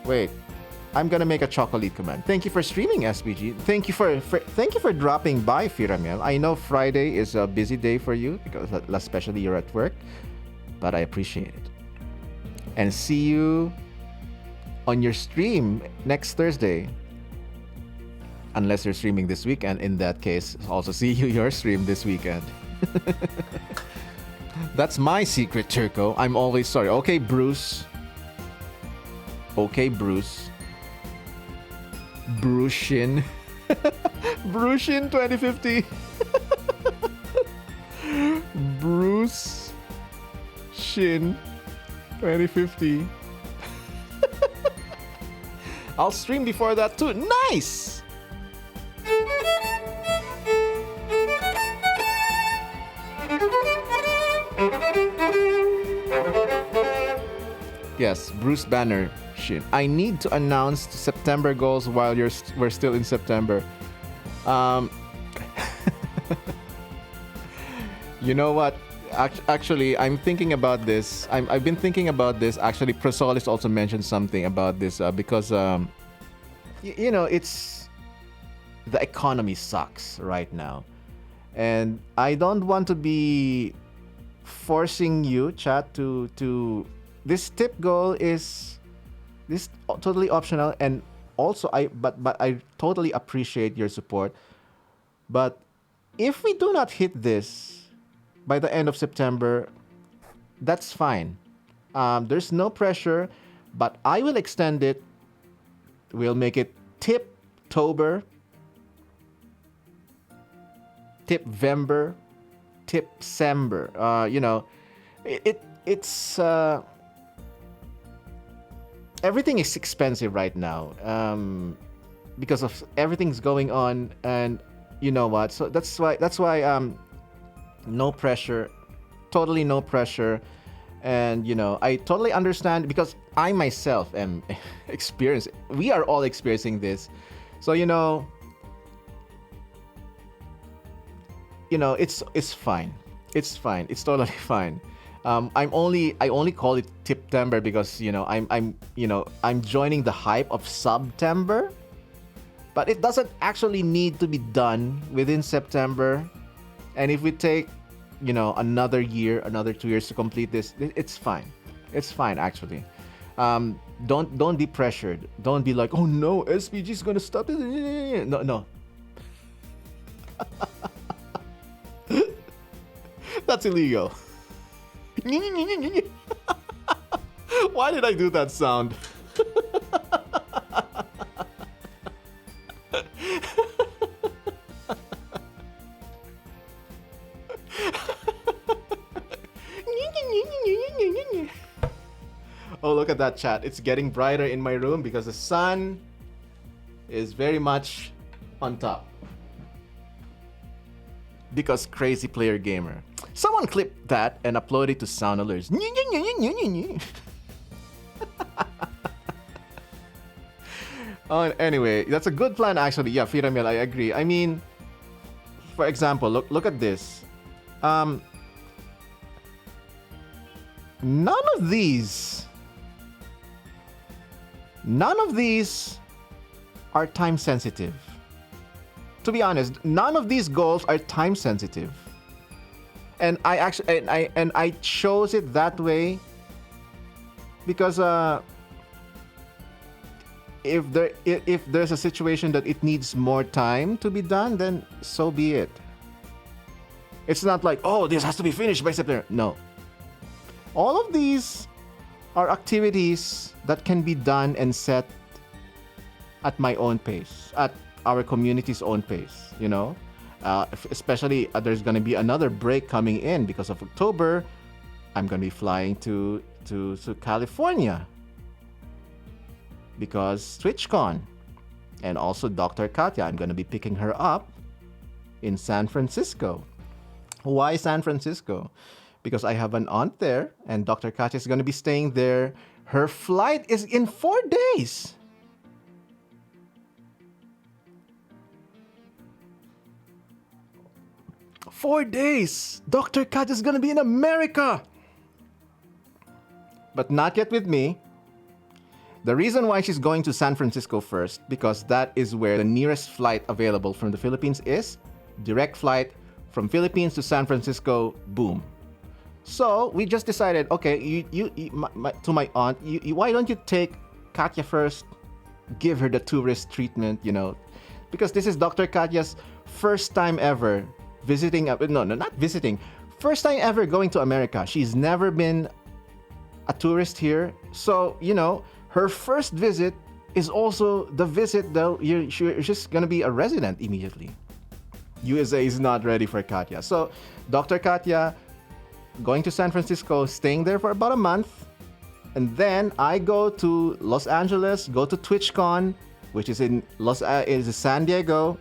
Wait. I'm gonna make a chocolate command. Thank you for streaming, SPG. Thank you for dropping by, Firamiel. I know Friday is a busy day for you because especially you're at work, but I appreciate it. And see you on your stream next Thursday. Unless you're streaming this weekend, in that case, also see you your stream this weekend. That's my secret, Turco. I'm always sorry. Okay, Bruce. Okay, Bruce. Brushin. Brushin 2050. Bruce Shin 2050. I'll stream before that too. Nice! Yes, Bruce Banner. Shin. I need to announce September goals while we're still in September. You know what? Actually, I'm thinking about this. I've been thinking about this. Actually, Prosolis also mentioned something about this because, you know, it's the economy sucks right now, and I don't want to be forcing you, chat, to this tip goal is totally optional, and also but I totally appreciate your support. But if we do not hit this by the end of September, that's fine. There's no pressure, but I will extend it. We'll make it TIPtober, TIPvember, TIPsember. You know, it's everything is expensive right now because of everything's going on, and you know what? So that's why no pressure, totally no pressure, and you know I totally understand because I myself am experiencing. We are all experiencing this, so you know it's fine. It's fine. It's totally fine. I only call it TIPtember because I'm joining the hype of September, but it doesn't actually need to be done within September. And if we take another year, another 2 years to complete this, it's fine. It's fine actually. Don't be pressured. Don't be like, oh no, SPG is gonna stop it. No. That's illegal. Why did I do that sound? Oh, look at that chat. It's getting brighter in my room because the sun is very much on top. because crazy player gamer. Someone clip that and upload it to sound alerts. Anyway, that's a good plan actually. Yeah, Firamil, I agree. I mean, for example, look at this. None of these are time sensitive. To be honest, none of these goals are time sensitive. And I chose it that way because if there's a situation that it needs more time to be done, then so be it. It's not like, oh, this has to be finished by September. No. All of these are activities that can be done and set at my own pace, at our community's own pace, you know? Especially there's going to be another break coming in because of October. I'm going to be flying to California because TwitchCon. And also Dr. Katya, I'm going to be picking her up in San Francisco. Why San Francisco? Because I have an aunt there and Dr. Katya is going to be staying there. Her flight is in 4 days. "4 days. Dr. Katya is going to be in America." But not yet with me. The reason why she's going to San Francisco first, because that is where the nearest flight available from the Philippines is. Direct flight from Philippines to San Francisco, boom. So we just decided, okay, to my aunt, why don't you take Katya first, give her the tourist treatment, you know, because this is Dr. Katya's first time ever visiting, not visiting, first time ever going to America. She's never been a tourist here. So, you know, her first visit is also the visit that you're just going to be a resident immediately. USA is not ready for Katya. So, Dr. Katya going to San Francisco, staying there for about a month. And then I go to Los Angeles, go to TwitchCon, which is in San Diego.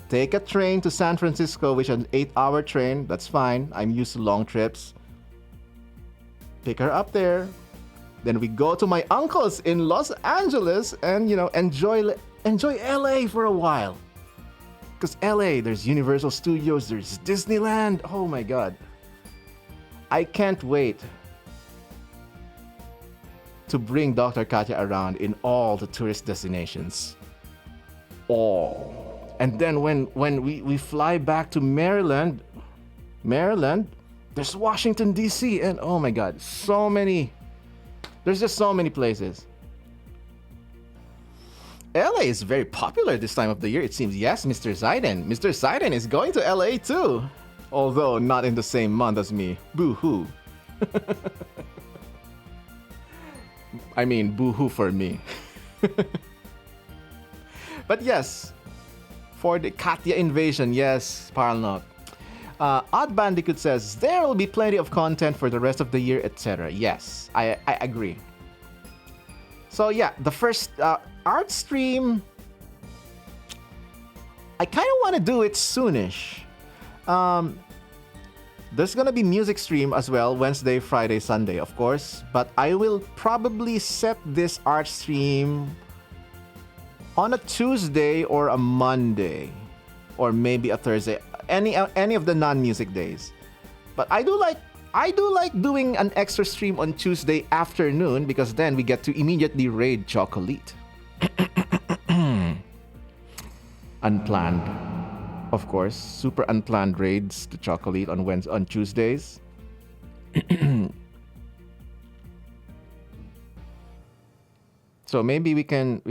Take a train to San Francisco, which is an 8-hour train. That's fine. I'm used to long trips. Pick her up there. Then we go to my uncle's in Los Angeles and, you know, enjoy LA for a while. Because LA, there's Universal Studios, there's Disneyland. Oh my God. I can't wait to bring Dr. Katya around in all the tourist destinations. All. And then when we fly back to Maryland, there's Washington, D.C. And oh my God, there's just so many places. LA is very popular this time of the year, it seems. Yes, Mr. Zaiden. Mr. Zaiden is going to LA too. Although not in the same month as me. Boo-hoo. I mean, boo-hoo for me. But yes, for the Katya invasion, yes, Paralnok. Odd Bandicoot says, there will be plenty of content for the rest of the year, etc. Yes, I agree. So yeah, the first art stream, I kind of want to do it soonish. There's gonna be music stream as well, Wednesday, Friday, Sunday, of course. But I will probably set this art stream on a Tuesday or a Monday, or maybe a Thursday, any of the non-music days. But I do like doing an extra stream on Tuesday afternoon because then we get to immediately raid Chocolate. Unplanned. Of course, super unplanned raids to Chocolate on Tuesdays. So maybe we can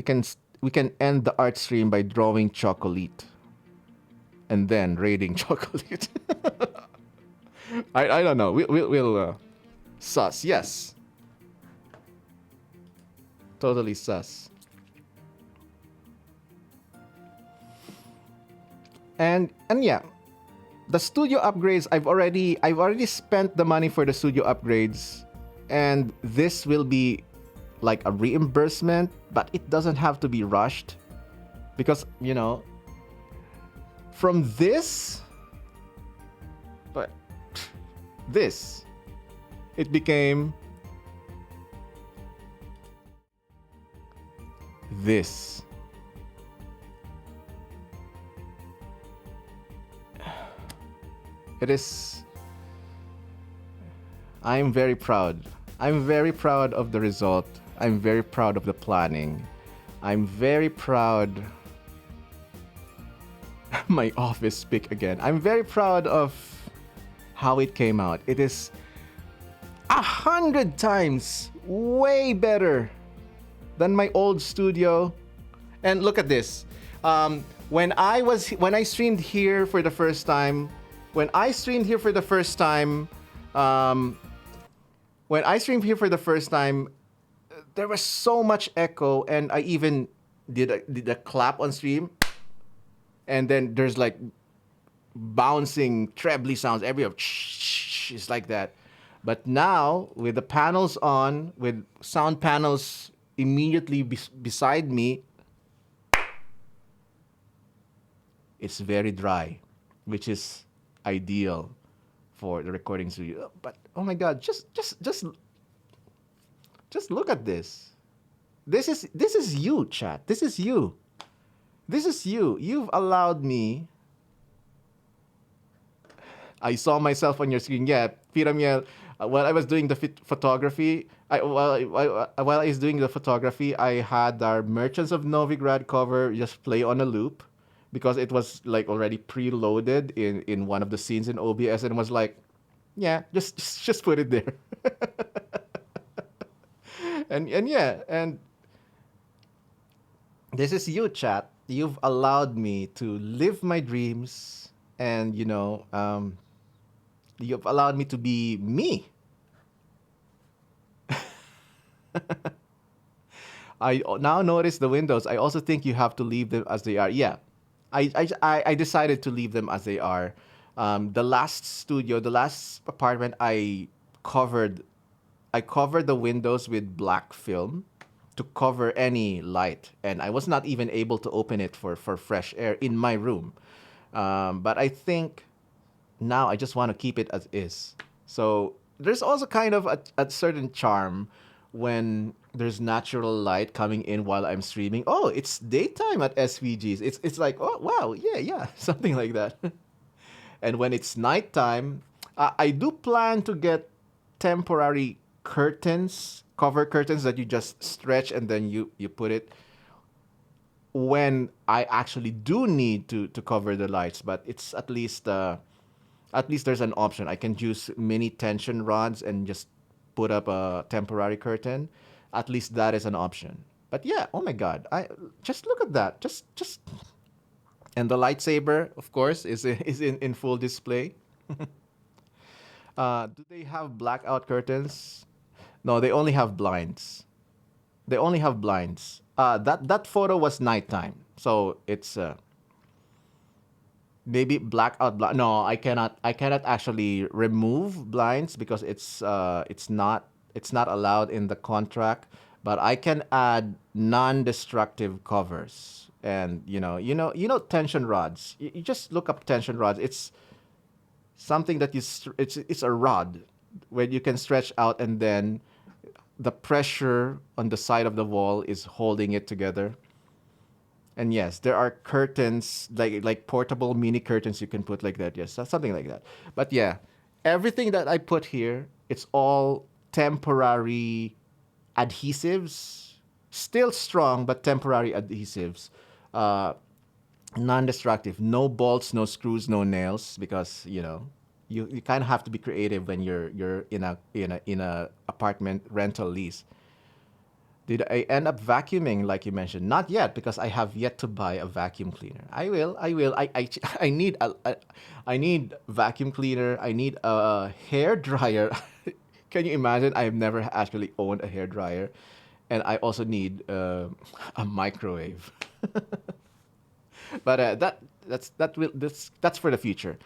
end the art stream by drawing Chocolate, and then raiding Chocolate. I don't know. We'll sus. Yes. Totally sus. And yeah, the studio upgrades, I've already spent the money for the studio upgrades, and this will be like a reimbursement, but it doesn't have to be rushed because, you know, from this But this, it became this. It is. I'm very proud. I'm very proud of the result. I'm very proud of the planning. I'm very proud. My office speak again. I'm very proud of how it came out. It is 100 times way better than my old studio. And look at this. When I streamed here for the first time, when I streamed here for the first time, there was so much echo, and I even did a clap on stream, and then there's like bouncing trebly sounds everywhere. It's like that. But now with the panels on, with sound panels immediately beside me, it's very dry, which is ideal for the recording studio. But oh my God, just look at this. This is you, chat. This is you. This is you. You've allowed me. I saw myself on your screen. Yeah, Piramiel. While I was doing the photography, while I was doing the photography, I had our Merchants of Novigrad cover just play on a loop, because it was like already preloaded in one of the scenes in OBS, and was like, yeah, just put it there. and yeah, and this is you, chat. You've allowed me to live my dreams, and you've allowed me to be me. I now notice the windows. I also think you have to leave them as they are. Yeah, I decided to leave them as they are. The last apartment, I covered the windows with black film to cover any light, and I was not even able to open it for fresh air in my room. But I think now I just want to keep it as is. So there's also kind of a certain charm when there's natural light coming in while I'm streaming. Oh, it's daytime at SVGs. It's like, oh wow, yeah, something like that. And when it's nighttime, I do plan to get temporary cover curtains that you just stretch and then you put it when I actually do need to cover the lights. But it's at least there's an option. I can use mini tension rods and just put up a temporary curtain. At least that is an option. But yeah, oh my God, I just look at that. Just and the lightsaber, of course, is in full display. Do they have blackout curtains? No, they only have blinds. That photo was nighttime, so it's maybe blackout. No, I cannot actually remove blinds because it's not allowed in the contract. But I can add non-destructive covers, and tension rods. You just look up tension rods. It's something that it's a rod where you can stretch out, and then the pressure on the side of the wall is holding it together. And yes, there are curtains, like portable mini curtains you can put like that. Yes, something like that. But yeah, everything that I put here, it's all temporary adhesives. Still strong, but temporary adhesives. Non-destructive. No bolts, no screws, no nails, because you kind of have to be creative when you're in a apartment rental lease. Did I end up vacuuming like you mentioned? Not yet, because I have yet to buy a vacuum cleaner. I will. I need vacuum cleaner. I need a hair dryer. Can you imagine? I've never actually owned a hair dryer, and I also need a microwave. But that's for the future.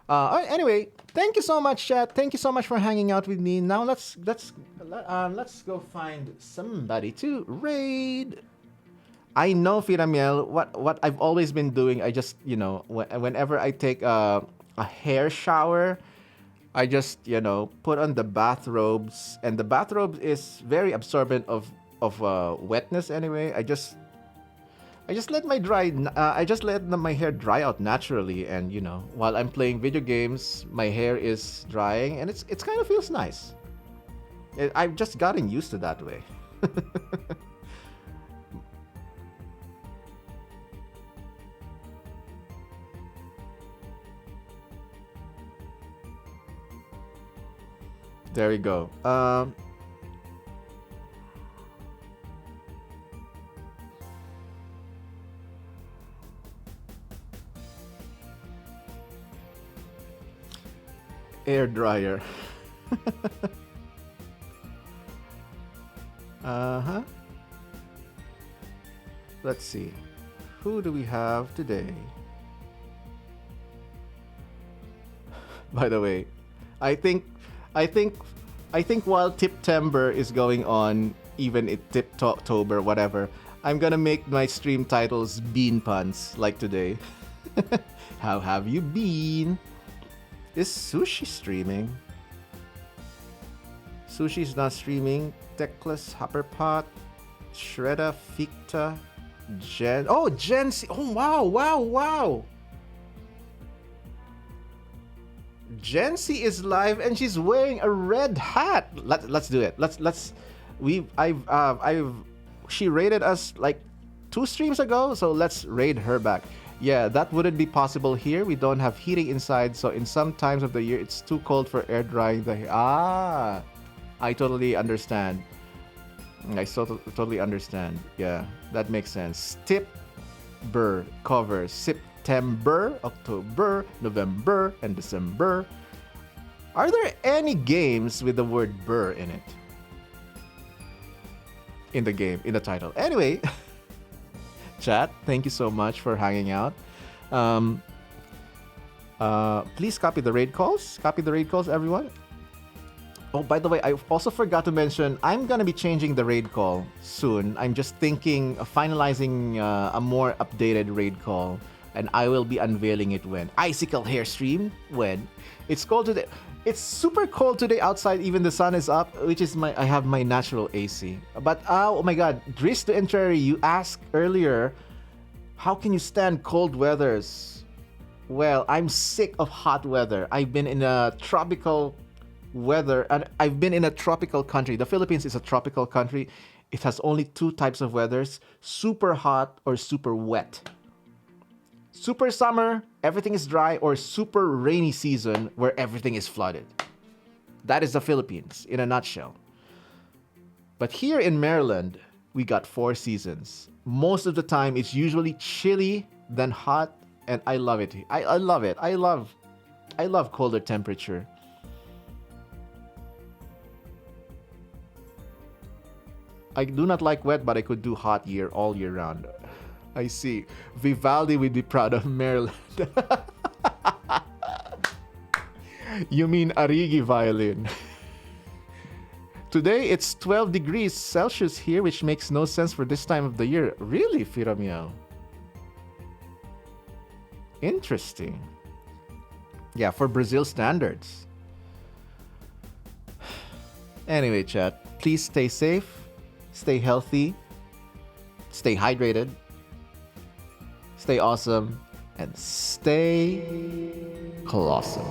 All right, anyway, thank you so much, chat. Thank you so much for hanging out with me. Now let's go find somebody to raid. I know, Firamiel, what I've always been doing. I just whenever I take a hair shower, I just, put on the bathrobes, and the bathrobe is very absorbent of wetness anyway. I just let my hair dry out naturally, and while I'm playing video games, my hair is drying, and it's kind of feels nice. I've just gotten used to that way. There we go. Air dryer. Uh-huh. Let's see. Who do we have today? By the way, I think while TIPtember is going on, even in TIPtober, whatever, I'm gonna make my stream titles bean puns like today. How have you been? Is Sushi streaming? Sushi's not streaming. Teckless, Hopperpot, Shredda, Ficta, Gen C. Oh, wow. Gen C is live and she's wearing a red hat. Let's do it. She raided us like 2 streams ago, so let's raid her back. Yeah, that wouldn't be possible here. We don't have heating inside, so in some times of the year, it's too cold for air drying the hair. I totally understand. Totally understand. Yeah, that makes sense. TIPber covers September, October, November, and December. Are there any games with the word "ber" in it? In the game, in the title. Anyway, chat, thank you so much for hanging out. Please copy the raid calls. Copy the raid calls, everyone. Oh, by the way, I also forgot to mention, I'm going to be changing the raid call soon. I'm just thinking of finalizing a more updated raid call, and I will be unveiling it when. Icicle Hair Stream, when? It's cold today. It's super cold today outside, even the sun is up, which is I have my natural AC. But, oh my god, Driz to Entreri, you asked earlier, how can you stand cold weathers? Well, I'm sick of hot weather. I've been in a tropical weather, and I've been in a tropical country. The Philippines is a tropical country. It has only 2 types of weathers: super hot or super wet. Super summer, everything is dry, or super rainy season where everything is flooded. That is the Philippines in a nutshell. But here in Maryland, we got 4 seasons. Most of the time, it's usually chilly, then hot, and I love it. I love it. I love colder temperature. I do not like wet, but I could do hot all year round. I see. Vivaldi would be proud of Maryland. You mean Arigi violin. Today, it's 12 degrees Celsius here, which makes no sense for this time of the year. Really, Firamiao? Interesting. Yeah, for Brazil standards. Anyway, chat, please stay safe. Stay healthy, stay hydrated, stay awesome, and stay colossal.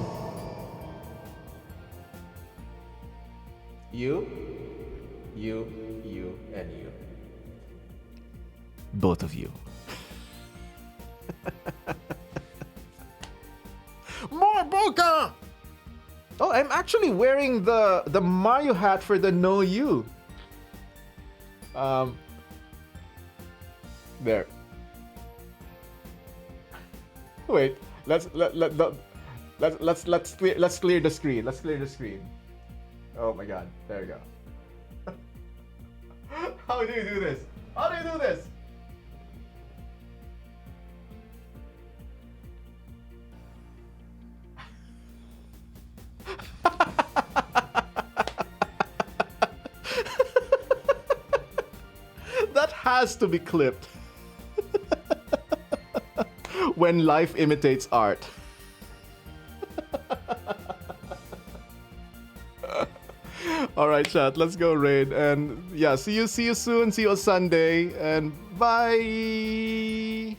You, and you. Both of you. More Boca! Oh, I'm actually wearing the Mario hat for the No You. There. Wait. Let's clear the screen. Let's clear the screen. Oh my god. There we go. How do you do this? How do you do this? That has to be clipped. When life imitates art. All right, chat. Let's go raid. And yeah, see you soon. See you on Sunday. And bye.